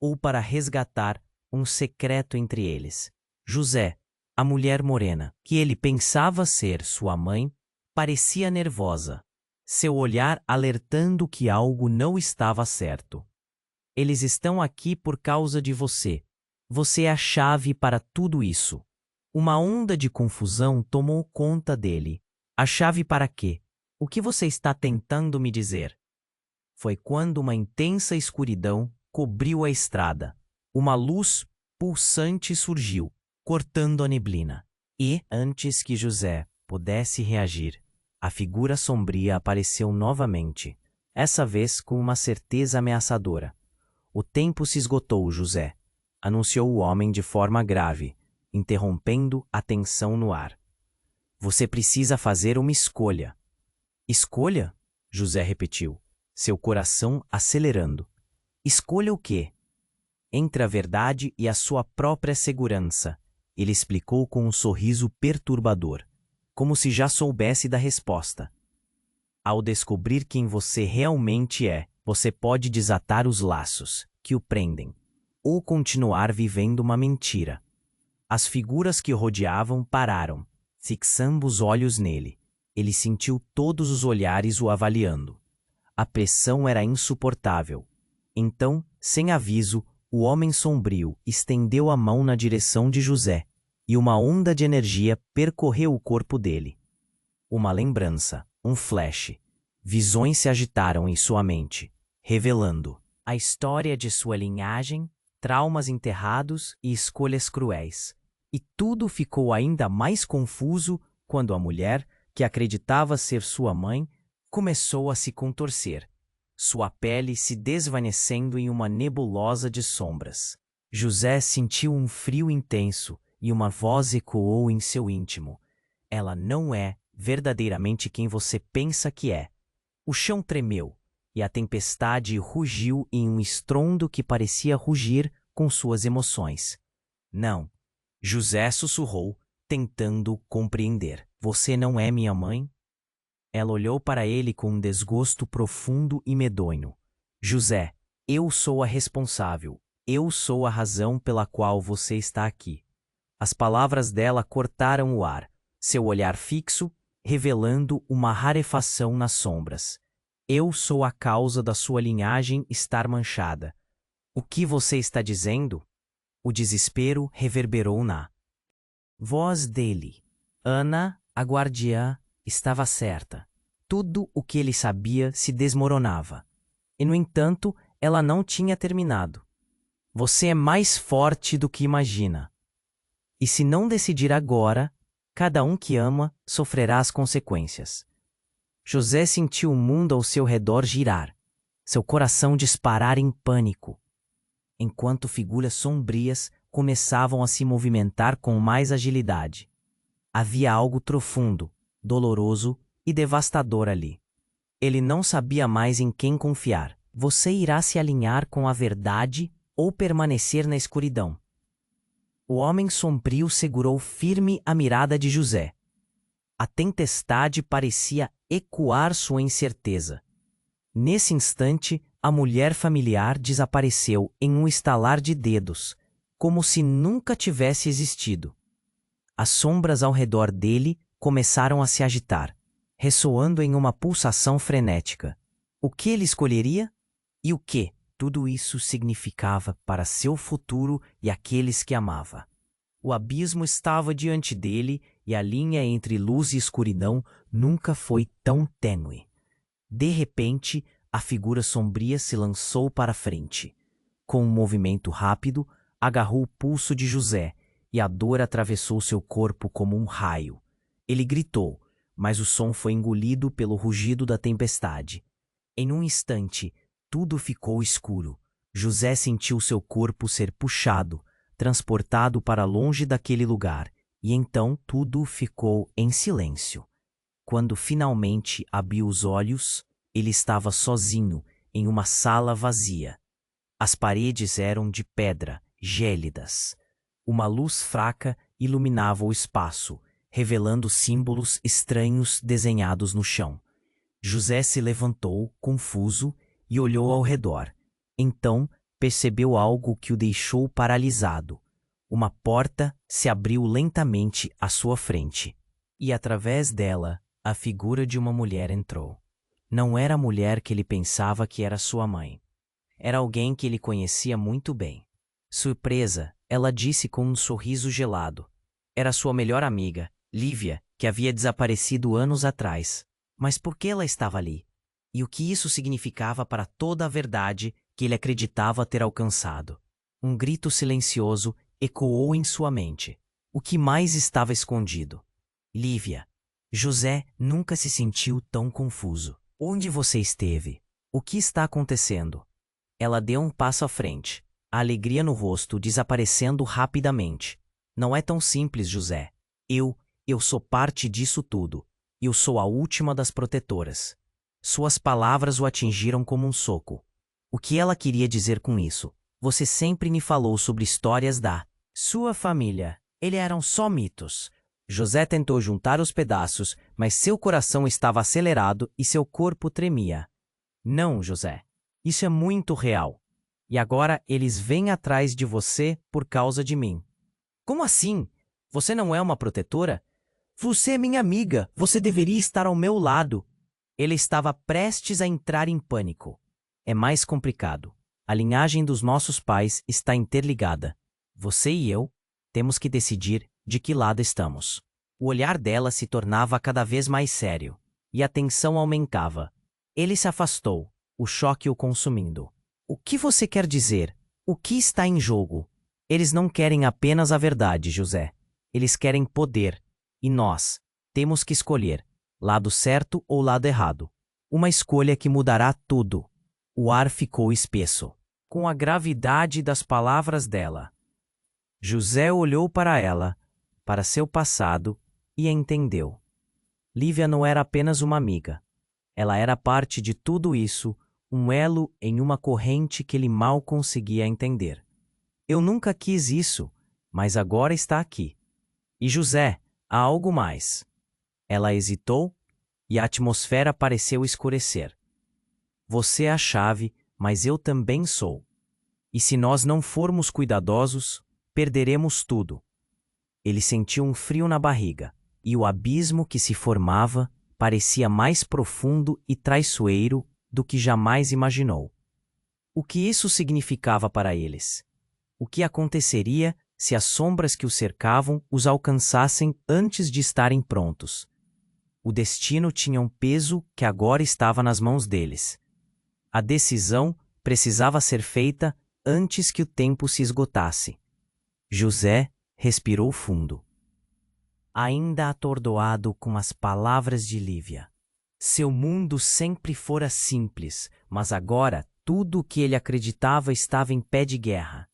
[SPEAKER 1] ou para resgatar um secreto entre eles. José, a mulher morena, que ele pensava ser sua mãe, parecia nervosa, seu olhar alertando que algo não estava certo. Eles estão aqui por causa de você. Você é a chave para tudo isso. Uma onda de confusão tomou conta dele. A chave para quê? O que você está tentando me dizer? Foi quando uma intensa escuridão cobriu a estrada. Uma luz pulsante surgiu, cortando a neblina. E, antes que José pudesse reagir, a figura sombria apareceu novamente, essa vez com uma certeza ameaçadora. O tempo se esgotou, José, anunciou o homem de forma grave, interrompendo a tensão no ar. Você precisa fazer uma escolha. Escolha? José repetiu, seu coração acelerando. Escolha o quê? Entre a verdade e a sua própria segurança, ele explicou com um sorriso perturbador, como se já soubesse da resposta. Ao descobrir quem você realmente é, você pode desatar os laços que o prendem, ou continuar vivendo uma mentira. As figuras que o rodeavam pararam, fixando os olhos nele. Ele sentiu todos os olhares o avaliando. A pressão era insuportável. Então, sem aviso, o homem sombrio estendeu a mão na direção de José, e uma onda de energia percorreu o corpo dele. Uma lembrança, um flash. Visões se agitaram em sua mente, revelando a história de sua linhagem, traumas enterrados e escolhas cruéis. E tudo ficou ainda mais confuso quando a mulher, que acreditava ser sua mãe, começou a se contorcer, sua pele se desvanecendo em uma nebulosa de sombras. José sentiu um frio intenso e uma voz ecoou em seu íntimo. Ela não é verdadeiramente quem você pensa que é. O chão tremeu e a tempestade rugiu em um estrondo que parecia rugir com suas emoções. Não. José sussurrou, tentando compreender. Você não é minha mãe? Ela olhou para ele com um desgosto profundo e medonho. José, eu sou a responsável. Eu sou a razão pela qual você está aqui. As palavras dela cortaram o ar, seu olhar fixo, revelando uma rarefação nas sombras. Eu sou a causa da sua linhagem estar manchada. O que você está dizendo? O desespero reverberou na voz dele. Ana, a guardiã, estava certa. Tudo o que ele sabia se desmoronava. E, no entanto, ela não tinha terminado. Você é mais forte do que imagina. E se não decidir agora, cada um que ama sofrerá as consequências. José sentiu o mundo ao seu redor girar, seu coração disparar em pânico, enquanto figuras sombrias começavam a se movimentar com mais agilidade. Havia algo profundo, doloroso e devastador ali. Ele não sabia mais em quem confiar. Você irá se alinhar com a verdade ou permanecer na escuridão? O homem sombrio segurou firme a mirada de José. A tempestade parecia ecoar sua incerteza. Nesse instante, a mulher familiar desapareceu em um estalar de dedos, como se nunca tivesse existido. As sombras ao redor dele começaram a se agitar, ressoando em uma pulsação frenética. O que ele escolheria? E o que tudo isso significava para seu futuro e aqueles que amava? O abismo estava diante dele e a linha entre luz e escuridão nunca foi tão tênue. De repente, a figura sombria se lançou para frente. Com um movimento rápido, agarrou o pulso de José e a dor atravessou seu corpo como um raio. Ele gritou, mas o som foi engolido pelo rugido da tempestade. Em um instante, tudo ficou escuro. José sentiu seu corpo ser puxado, transportado para longe daquele lugar, e então tudo ficou em silêncio. Quando finalmente abriu os olhos, ele estava sozinho em uma sala vazia. As paredes eram de pedra, gélidas. Uma luz fraca iluminava o espaço, revelando símbolos estranhos desenhados no chão. José se levantou, confuso, e olhou ao redor. Então, percebeu algo que o deixou paralisado. Uma porta se abriu lentamente à sua frente, e através dela, a figura de uma mulher entrou. Não era a mulher que ele pensava que era sua mãe. Era alguém que ele conhecia muito bem. Surpresa, ela disse com um sorriso gelado. Era sua melhor amiga, Lívia, que havia desaparecido anos atrás. Mas por que ela estava ali? E o que isso significava para toda a verdade que ele acreditava ter alcançado? Um grito silencioso ecoou em sua mente. O que mais estava escondido? Lívia. José nunca se sentiu tão confuso. Onde você esteve? O que está acontecendo? Ela deu um passo à frente, a alegria no rosto desaparecendo rapidamente. Não é tão simples, José. Eu sou parte disso tudo. Eu sou a última das protetoras. Suas palavras o atingiram como um soco. O que ela queria dizer com isso? Você sempre me falou sobre histórias da sua família. Eles eram só mitos. José tentou juntar os pedaços, mas seu coração estava acelerado e seu corpo tremia. Não, José. Isso é muito real. E agora eles vêm atrás de você por causa de mim. Como assim? Você não é uma protetora? Você é minha amiga. Você deveria estar ao meu lado. Ele estava prestes a entrar em pânico. É mais complicado. A linhagem dos nossos pais está interligada. Você e eu temos que decidir de que lado estamos. O olhar dela se tornava cada vez mais sério, e a tensão aumentava. Ele se afastou, o choque o consumindo. O que você quer dizer? O que está em jogo? Eles não querem apenas a verdade, José. Eles querem poder. E nós temos que escolher, lado certo ou lado errado. Uma escolha que mudará tudo. O ar ficou espesso, com a gravidade das palavras dela. José olhou para ela, para seu passado, e entendeu. Lívia não era apenas uma amiga. Ela era parte de tudo isso, um elo em uma corrente que ele mal conseguia entender. Eu nunca quis isso, mas agora está aqui. E José, há algo mais. Ela hesitou, e a atmosfera pareceu escurecer. Você é a chave, mas eu também sou. E se nós não formos cuidadosos, perderemos tudo. Ele sentiu um frio na barriga, e o abismo que se formava parecia mais profundo e traiçoeiro do que jamais imaginou. O que isso significava para eles? O que aconteceria se as sombras que o cercavam os alcançassem antes de estarem prontos? O destino tinha um peso que agora estava nas mãos deles. A decisão precisava ser feita antes que o tempo se esgotasse. José respirou fundo, ainda atordoado com as palavras de Lívia. Seu mundo sempre fora simples, mas agora tudo o que ele acreditava estava em pé de guerra.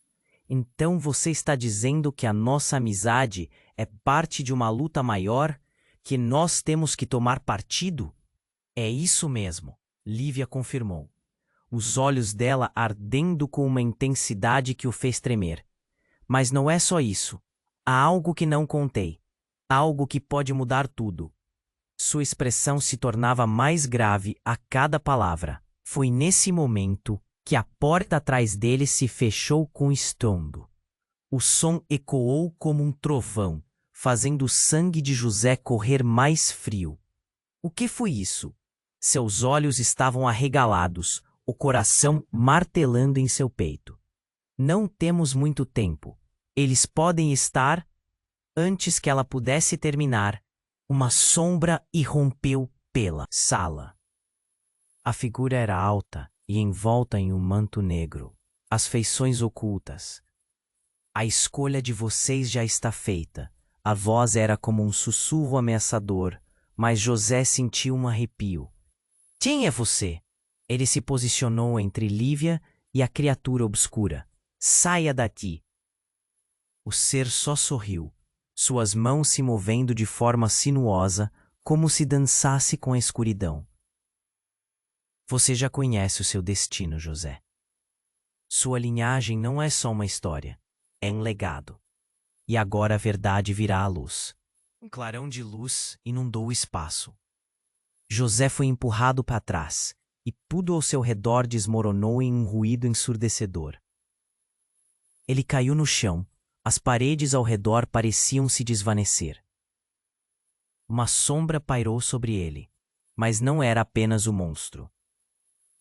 [SPEAKER 1] Então você está dizendo que a nossa amizade é parte de uma luta maior, que nós temos que tomar partido? É isso mesmo, Lívia confirmou, os olhos dela ardendo com uma intensidade que o fez tremer. Mas não é só isso. Há algo que não contei. Algo que pode mudar tudo. Sua expressão se tornava mais grave a cada palavra. Foi nesse momento que a porta atrás dele se fechou com estrondo. O som ecoou como um trovão, fazendo o sangue de José correr mais frio. O que foi isso? Seus olhos estavam arregalados, o coração martelando em seu peito. Não temos muito tempo. Eles podem estar... Antes que ela pudesse terminar, uma sombra irrompeu pela sala. A figura era alta e envolta em um manto negro, as feições ocultas. A escolha de vocês já está feita. A voz era como um sussurro ameaçador, mas José sentiu um arrepio. Quem é você? Ele se posicionou entre Lívia e a criatura obscura. Saia daqui. O ser só sorriu, suas mãos se movendo de forma sinuosa, como se dançasse com a escuridão. Você já conhece o seu destino, José. Sua linhagem não é só uma história, é um legado. E agora a verdade virá à luz. Um clarão de luz inundou o espaço. José foi empurrado para trás, e tudo ao seu redor desmoronou em um ruído ensurdecedor. Ele caiu no chão. As paredes ao redor pareciam se desvanecer. Uma sombra pairou sobre ele, mas não era apenas o monstro.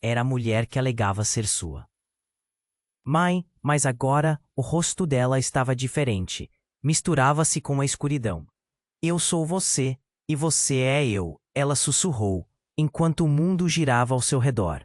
[SPEAKER 1] Era a mulher que alegava ser sua. Mas agora o rosto dela estava diferente, misturava-se com a escuridão. Eu sou você, e você é eu, ela sussurrou, enquanto o mundo girava ao seu redor.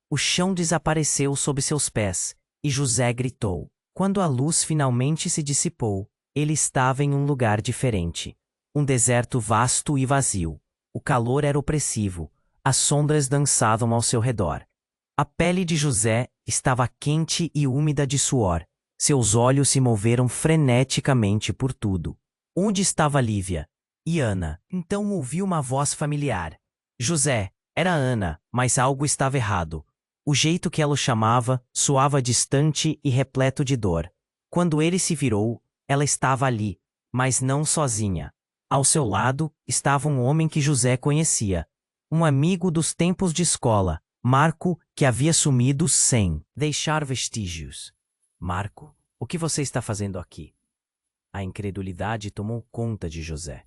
[SPEAKER 1] O chão desapareceu sob seus pés, e José gritou. Quando a luz finalmente se dissipou, ele estava em um lugar diferente. Um deserto vasto e vazio. O calor era opressivo. As sombras dançavam ao seu redor. A pele de José estava quente e úmida de suor. Seus olhos se moveram freneticamente por tudo. Onde estava Lívia? E Ana? Então ouviu uma voz familiar. José, era Ana, mas algo estava errado. O jeito que ela o chamava soava distante e repleto de dor. Quando ele se virou, ela estava ali, mas não sozinha. Ao seu lado estava um homem que José conhecia. Um amigo dos tempos de escola, Marco, que havia sumido sem deixar vestígios. Marco, o que você está fazendo aqui? A incredulidade tomou conta de José.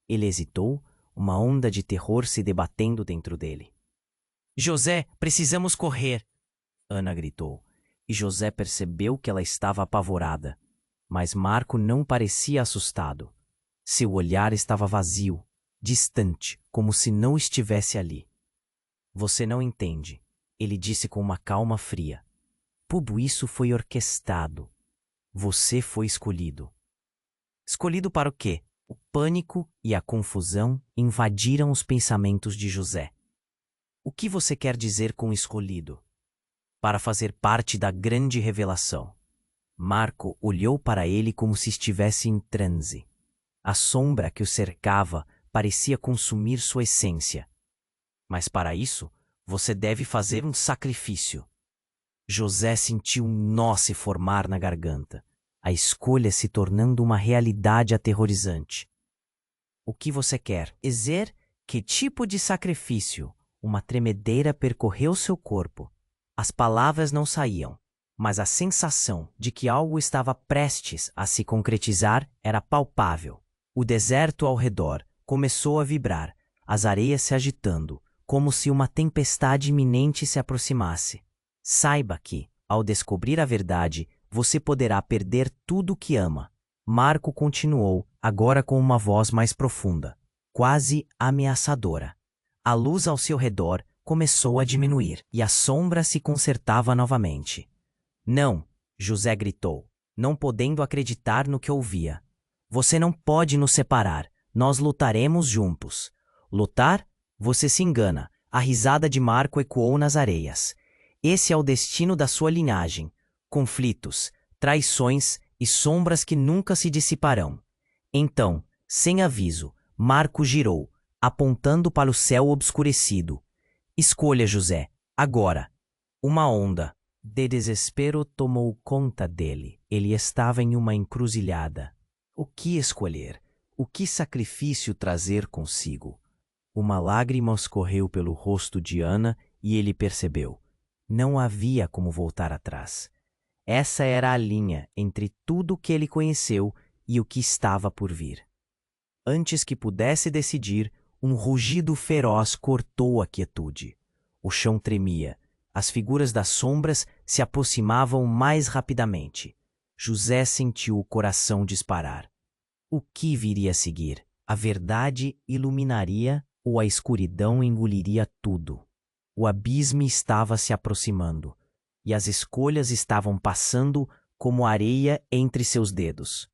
[SPEAKER 1] Ele hesitou, uma onda de terror se debatendo dentro dele. José, precisamos correr! Ana gritou, e José percebeu que ela estava apavorada. Mas Marco não parecia assustado. Seu olhar estava vazio, distante, como se não estivesse ali. Você não entende, ele disse com uma calma fria. Tudo isso foi orquestrado. Você foi escolhido. Escolhido para o quê? O pânico e a confusão invadiram os pensamentos de José. O que você quer dizer com escolhido? Para fazer parte da grande revelação. Marco olhou para ele como se estivesse em transe. A sombra que o cercava parecia consumir sua essência. Mas para isso, você deve fazer um sacrifício. José sentiu um nó se formar na garganta, a escolha se tornando uma realidade aterrorizante. O que você quer dizer? Que tipo de sacrifício? Uma tremedeira percorreu seu corpo. As palavras não saíam, mas a sensação de que algo estava prestes a se concretizar era palpável. O deserto ao redor começou a vibrar, as areias se agitando, como se uma tempestade iminente se aproximasse. Saiba que, ao descobrir a verdade, você poderá perder tudo o que ama. Marco continuou, agora com uma voz mais profunda, quase ameaçadora. A luz ao seu redor começou a diminuir e a sombra se consertava novamente. Não, José gritou, não podendo acreditar no que ouvia. Você não pode nos separar, nós lutaremos juntos. Lutar? Você se engana. A risada de Marco ecoou nas areias. Esse é o destino da sua linhagem. Conflitos, traições e sombras que nunca se dissiparão. Então, sem aviso, Marco girou, apontando para o céu obscurecido. Escolha, José, agora. Uma onda de desespero tomou conta dele. Ele estava em uma encruzilhada. O que escolher? O que sacrifício trazer consigo? Uma lágrima escorreu pelo rosto de Ana e ele percebeu. Não havia como voltar atrás. Essa era a linha entre tudo que ele conheceu e o que estava por vir. Antes que pudesse decidir, um rugido feroz cortou a quietude. O chão tremia. As figuras das sombras se aproximavam mais rapidamente. José sentiu o coração disparar. O que viria a seguir? A verdade iluminaria ou a escuridão engoliria tudo? O abismo estava se aproximando, e as escolhas estavam passando como areia entre seus dedos.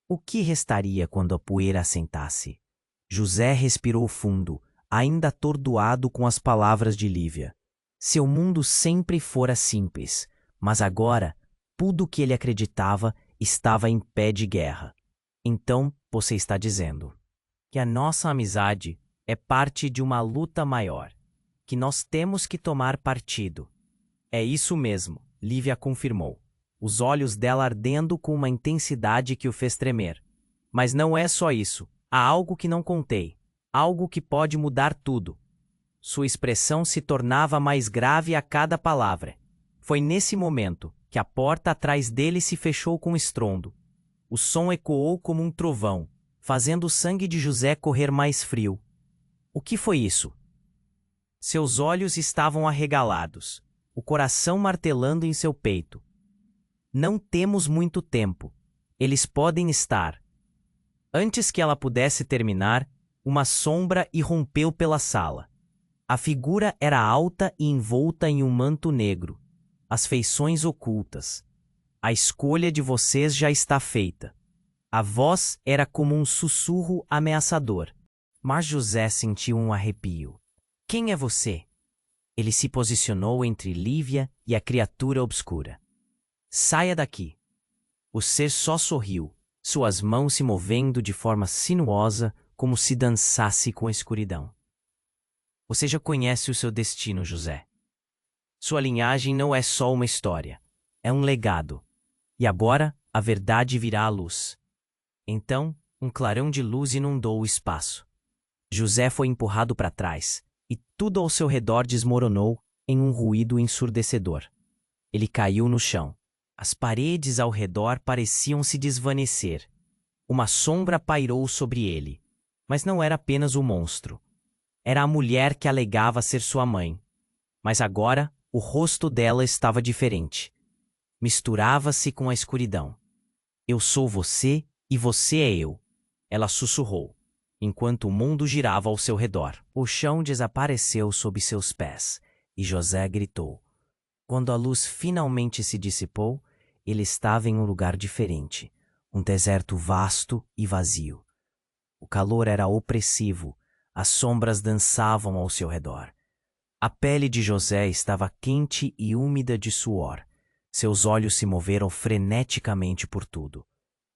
[SPEAKER 1] O que restaria quando a poeira assentasse? José respirou fundo, ainda atordoado com as palavras de Lívia. Seu mundo sempre fora simples, mas agora tudo o que ele acreditava estava em pé de guerra. Então, você está dizendo que a nossa amizade é parte de uma luta maior, que nós temos que tomar partido. É isso mesmo, Lívia confirmou, os olhos dela ardendo com uma intensidade que o fez tremer. Mas não é só isso, há algo que não contei, algo que pode mudar tudo. Sua expressão se tornava mais grave a cada palavra. Foi nesse momento que a porta atrás dele se fechou com estrondo. O som ecoou como um trovão, fazendo o sangue de José correr mais frio. O que foi isso? Seus olhos estavam arregalados, o coração martelando em seu peito. Não temos muito tempo. Eles podem estar. Antes que ela pudesse terminar, uma sombra irrompeu pela sala. A figura era alta e envolta em um manto negro, as feições ocultas. A escolha de vocês já está feita. A voz era como um sussurro ameaçador. Mas José sentiu um arrepio. Quem é você? Ele se posicionou entre Lívia e a criatura obscura. Saia daqui. O ser só sorriu, suas mãos se movendo de forma sinuosa, como se dançasse com a escuridão. Você já conhece o seu destino, José. Sua linhagem não é só uma história, é um legado. E agora a verdade virá à luz. Então, um clarão de luz inundou o espaço. José foi empurrado para trás, e tudo ao seu redor desmoronou em um ruído ensurdecedor. Ele caiu no chão. As paredes ao redor pareciam se desvanecer. Uma sombra pairou sobre ele. Mas não era apenas o monstro. Era a mulher que alegava ser sua mãe. Mas agora, o rosto dela estava diferente. Misturava-se com a escuridão. Eu sou você e você é eu, ela sussurrou, enquanto o mundo girava ao seu redor. O chão desapareceu sob seus pés, e José gritou. Quando a luz finalmente se dissipou, ele estava em um lugar diferente, um deserto vasto e vazio. O calor era opressivo, as sombras dançavam ao seu redor. A pele de José estava quente e úmida de suor. Seus olhos se moveram freneticamente por tudo.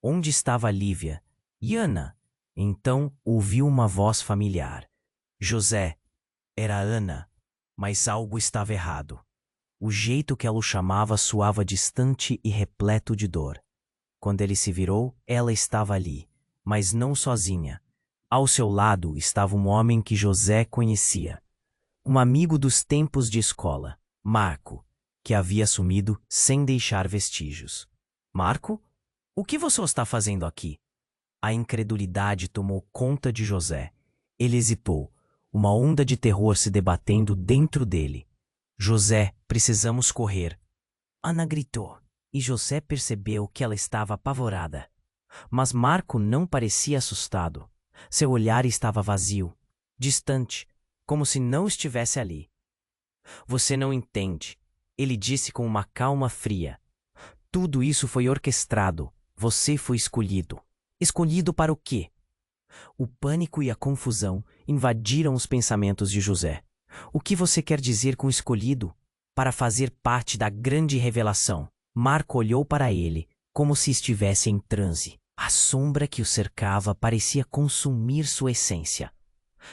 [SPEAKER 1] Onde estava Lívia? E Ana? Então ouviu uma voz familiar. José. Era Ana. Mas algo estava errado. O jeito que ela o chamava soava distante e repleto de dor. Quando ele se virou, ela estava ali, mas não sozinha. Ao seu lado estava um homem que José conhecia. Um amigo dos tempos de escola, Marco, que havia sumido sem deixar vestígios. Marco? O que você está fazendo aqui? A incredulidade tomou conta de José. Ele hesitou, uma onda de terror se debatendo dentro dele. José, precisamos correr. Ana gritou, e José percebeu que ela estava apavorada. Mas Marco não parecia assustado. Seu olhar estava vazio, distante, como se não estivesse ali. Você não entende, ele disse com uma calma fria. Tudo isso foi orquestrado. Você foi escolhido. Escolhido para o quê? O pânico e a confusão invadiram os pensamentos de José. O que você quer dizer com escolhido? Para fazer parte da grande revelação. Marco olhou para ele, como se estivesse em transe. A sombra que o cercava parecia consumir sua essência.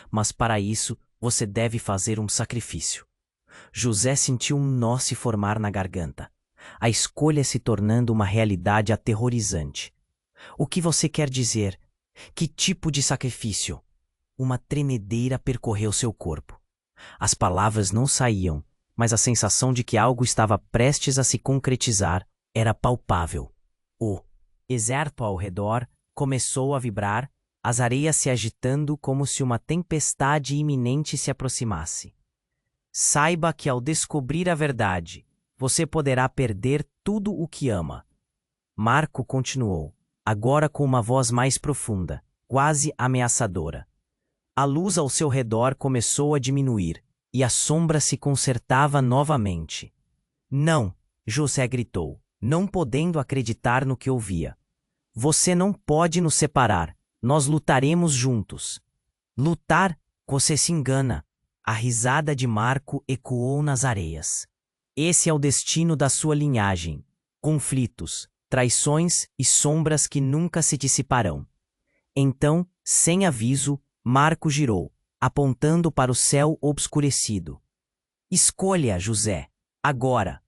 [SPEAKER 1] Mas para isso, você deve fazer um sacrifício. José sentiu um nó se formar na garganta. A escolha se tornando uma realidade aterrorizante. O que você quer dizer? Que tipo de sacrifício? Uma tremedeira percorreu seu corpo. As palavras não saíam, mas a sensação de que algo estava prestes a se concretizar era palpável. O deserto ao redor começou a vibrar, as areias se agitando como se uma tempestade iminente se aproximasse. Saiba que ao descobrir a verdade, você poderá perder tudo o que ama. Marco continuou, agora com uma voz mais profunda, quase ameaçadora. A luz ao seu redor começou a diminuir, e a sombra se concertava novamente. Não, José gritou, não podendo acreditar no que ouvia. Você não pode nos separar, nós lutaremos juntos. Lutar? Você se engana. A risada de Marco ecoou nas areias. Esse é o destino da sua linhagem. Conflitos, traições e sombras que nunca se dissiparão. Então, sem aviso, Marco girou, apontando para o céu obscurecido. Escolha, José, agora.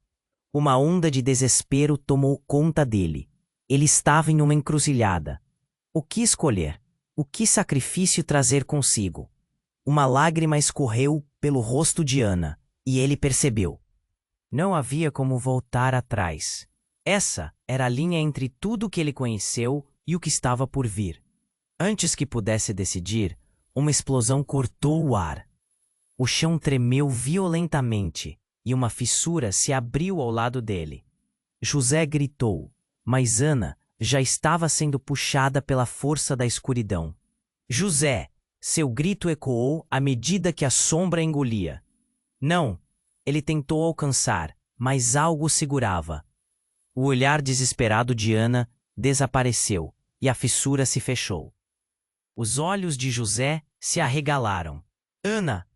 [SPEAKER 1] Uma onda de desespero tomou conta dele. Ele estava em uma encruzilhada. O que escolher? O que sacrifício trazer consigo? Uma lágrima escorreu pelo rosto de Ana, e ele percebeu. Não havia como voltar atrás. Essa era a linha entre tudo que ele conheceu e o que estava por vir. Antes que pudesse decidir, uma explosão cortou o ar. O chão tremeu violentamente, e uma fissura se abriu ao lado dele. José gritou, mas Ana já estava sendo puxada pela força da escuridão. José! Seu grito ecoou à medida que a sombra engolia. Não! Ele tentou alcançar, mas algo o segurava. O olhar desesperado de Ana desapareceu, e a fissura se fechou. Os olhos de José se arregalaram. Ana!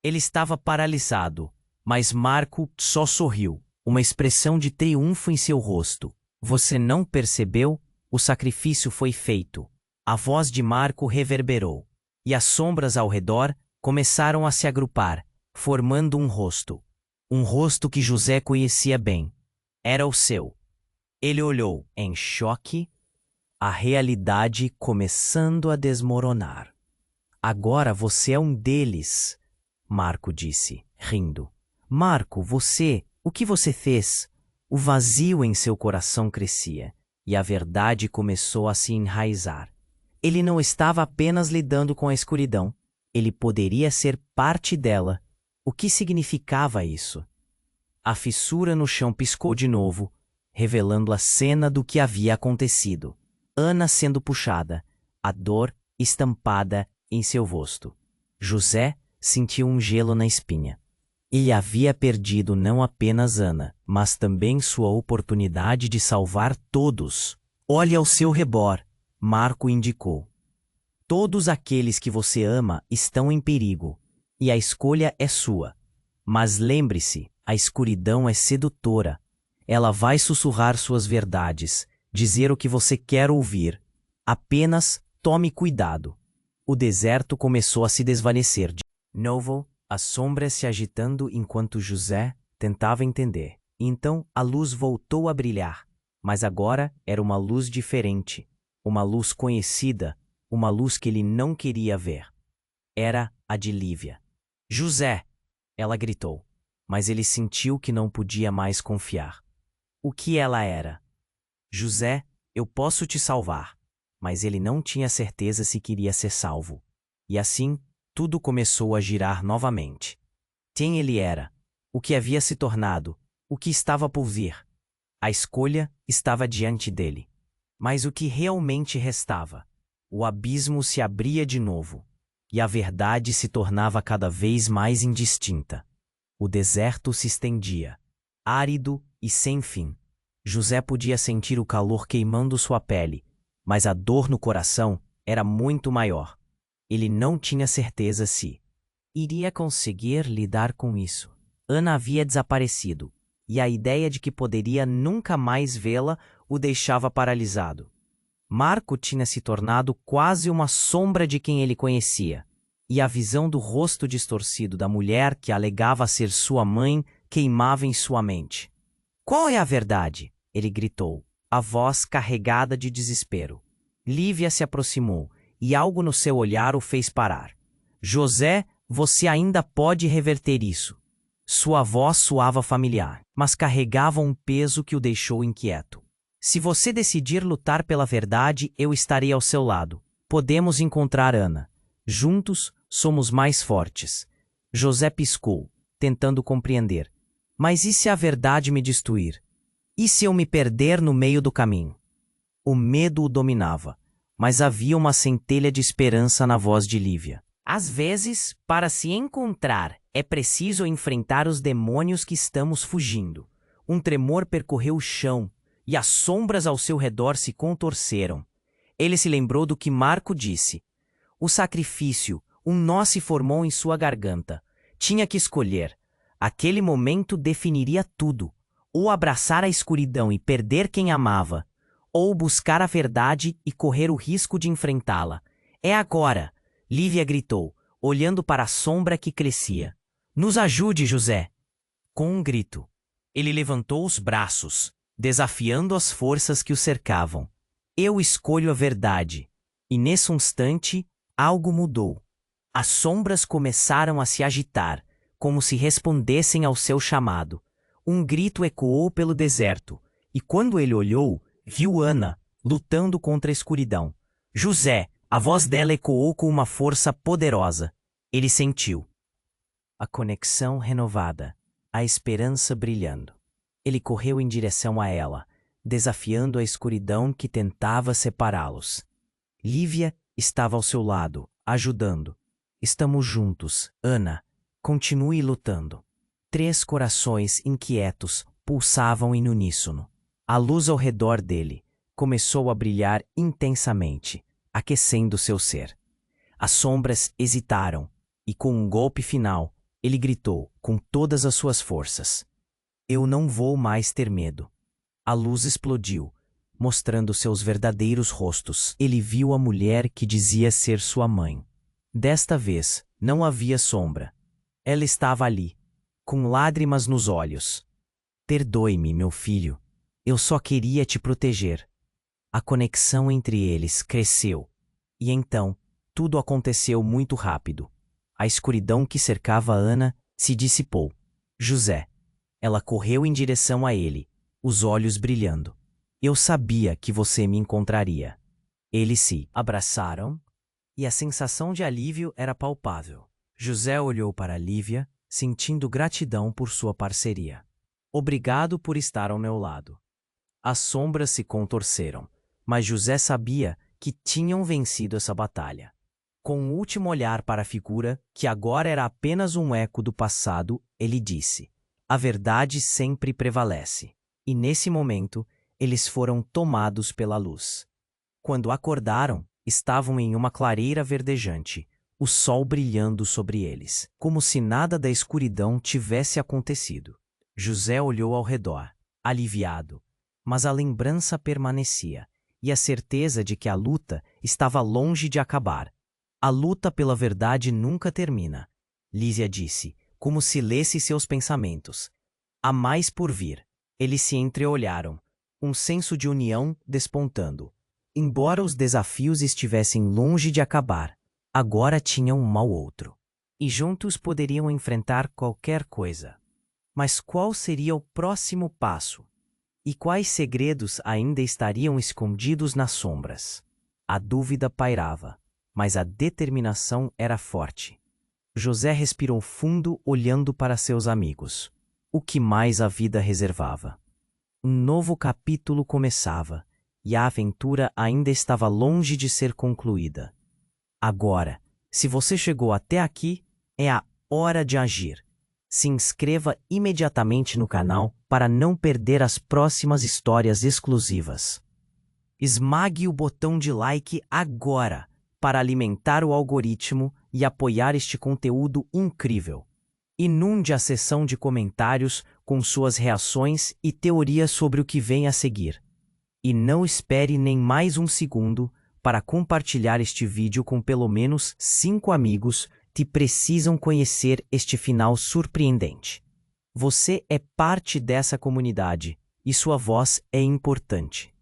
[SPEAKER 1] Ele estava paralisado, mas Marco só sorriu, uma expressão de triunfo em seu rosto. Você não percebeu? O sacrifício foi feito. A voz de Marco reverberou, e as sombras ao redor começaram a se agrupar, formando um rosto. Um rosto que José conhecia bem. Era o seu. Ele olhou, em choque, a realidade começando a desmoronar. Agora você é um deles, Marco disse, rindo. Marco, o que você fez? O vazio em seu coração crescia, e a verdade começou a se enraizar. Ele não estava apenas lidando com a escuridão, ele poderia ser parte dela. O que significava isso? A fissura no chão piscou de novo, revelando a cena do que havia acontecido. Ana sendo puxada, a dor estampada em seu rosto. José sentiu um gelo na espinha. Ele havia perdido não apenas Ana, mas também sua oportunidade de salvar todos. Olhe ao seu redor, Marco indicou. Todos aqueles que você ama estão em perigo, e a escolha é sua. Mas lembre-se, a escuridão é sedutora. Ela vai sussurrar suas verdades, dizer o que você quer ouvir. Apenas tome cuidado. O deserto começou a se desvanecer de novo, as sombras se agitando enquanto José tentava entender. Então a luz voltou a brilhar, mas agora era uma luz diferente, uma luz conhecida, uma luz que ele não queria ver. Era a de Lívia. José! Ela gritou, mas ele sentiu que não podia mais confiar. O que ela era? José, eu posso te salvar. Mas ele não tinha certeza se queria ser salvo. E assim, tudo começou a girar novamente. Quem ele era? O que havia se tornado? O que estava por vir? A escolha estava diante dele. Mas o que realmente restava? O abismo se abria de novo, e a verdade se tornava cada vez mais indistinta. O deserto se estendia, árido e sem fim. José podia sentir o calor queimando sua pele, mas a dor no coração era muito maior. Ele não tinha certeza se iria conseguir lidar com isso. Ana havia desaparecido, e a ideia de que poderia nunca mais vê-la o deixava paralisado. Marco tinha se tornado quase uma sombra de quem ele conhecia. e a visão do rosto distorcido da mulher que alegava ser sua mãe queimava em sua mente. "Qual é a verdade?" ele gritou, a voz carregada de desespero. Lívia se aproximou, e algo no seu olhar o fez parar. "José, você ainda pode reverter isso." Sua voz soava familiar, mas carregava um peso que o deixou inquieto. "Se você decidir lutar pela verdade, eu estarei ao seu lado. Podemos encontrar Ana. Juntos, somos mais fortes." José piscou, tentando compreender. "Mas e se a verdade me destruir? E se eu me perder no meio do caminho?" O medo o dominava, mas havia uma centelha de esperança na voz de Lívia. "Às vezes, para se encontrar, é preciso enfrentar os demônios que estamos fugindo." Um tremor percorreu o chão, e as sombras ao seu redor se contorceram. Ele se lembrou do que Marco disse. O sacrifício, um nó se formou em sua garganta. Tinha que escolher. Aquele momento definiria tudo. Ou abraçar a escuridão e perder quem amava, ou buscar a verdade e correr o risco de enfrentá-la. "É agora!" Lívia gritou, olhando para a sombra que crescia. "Nos ajude, José!" Com um grito, ele levantou os braços, desafiando as forças que o cercavam. "Eu escolho a verdade." E nesse instante, algo mudou. As sombras começaram a se agitar, como se respondessem ao seu chamado. Um grito ecoou pelo deserto, e quando ele olhou, viu Ana, lutando contra a escuridão. "José!" A voz dela ecoou com uma força poderosa. Ele sentiu a conexão renovada, a esperança brilhando. Ele correu em direção a ela, desafiando a escuridão que tentava separá-los. Lívia estava ao seu lado, ajudando. "Estamos juntos, Ana. Continue lutando." 3 corações inquietos pulsavam em uníssono. A luz ao redor dele começou a brilhar intensamente, aquecendo seu ser. As sombras hesitaram, e com um golpe final, ele gritou com todas as suas forças: "Eu não vou mais ter medo." A luz explodiu, mostrando seus verdadeiros rostos. Ele viu a mulher que dizia ser sua mãe. Desta vez, não havia sombra. Ela estava ali, com lágrimas nos olhos. "Perdoe-me, meu filho. Eu só queria te proteger." A conexão entre eles cresceu. E então, tudo aconteceu muito rápido. A escuridão que cercava Ana se dissipou. "José." Ela correu em direção a ele, os olhos brilhando. "Eu sabia que você me encontraria." Eles se abraçaram, e a sensação de alívio era palpável. José olhou para Lívia, sentindo gratidão por sua parceria. "Obrigado por estar ao meu lado." As sombras se contorceram, mas José sabia que tinham vencido essa batalha. Com um último olhar para a figura, que agora era apenas um eco do passado, ele disse: "A verdade sempre prevalece." E nesse momento, eles foram tomados pela luz. Quando acordaram, estavam em uma clareira verdejante, o sol brilhando sobre eles, como se nada da escuridão tivesse acontecido. José olhou ao redor, aliviado, mas a lembrança permanecia, e a certeza de que a luta estava longe de acabar. "A luta pela verdade nunca termina," Lísia disse, como se lesse seus pensamentos. "Há mais por vir." Eles se entreolharam, um senso de união despontando. Embora os desafios estivessem longe de acabar, agora tinham um ao outro. E juntos poderiam enfrentar qualquer coisa. Mas qual seria o próximo passo? E quais segredos ainda estariam escondidos nas sombras? A dúvida pairava, mas a determinação era forte. José respirou fundo, olhando para seus amigos. O que mais a vida reservava? Um novo capítulo começava, e a aventura ainda estava longe de ser concluída. Agora, se você chegou até aqui, é a hora de agir. Se inscreva imediatamente no canal para não perder as próximas histórias exclusivas. Esmague o botão de like agora para alimentar o algoritmo e apoiar este conteúdo incrível. Inunde a seção de comentários com suas reações e teorias sobre o que vem a seguir. E não espere nem mais um segundo para compartilhar este vídeo com pelo menos 5 amigos que precisam conhecer este final surpreendente. Você é parte dessa comunidade e sua voz é importante.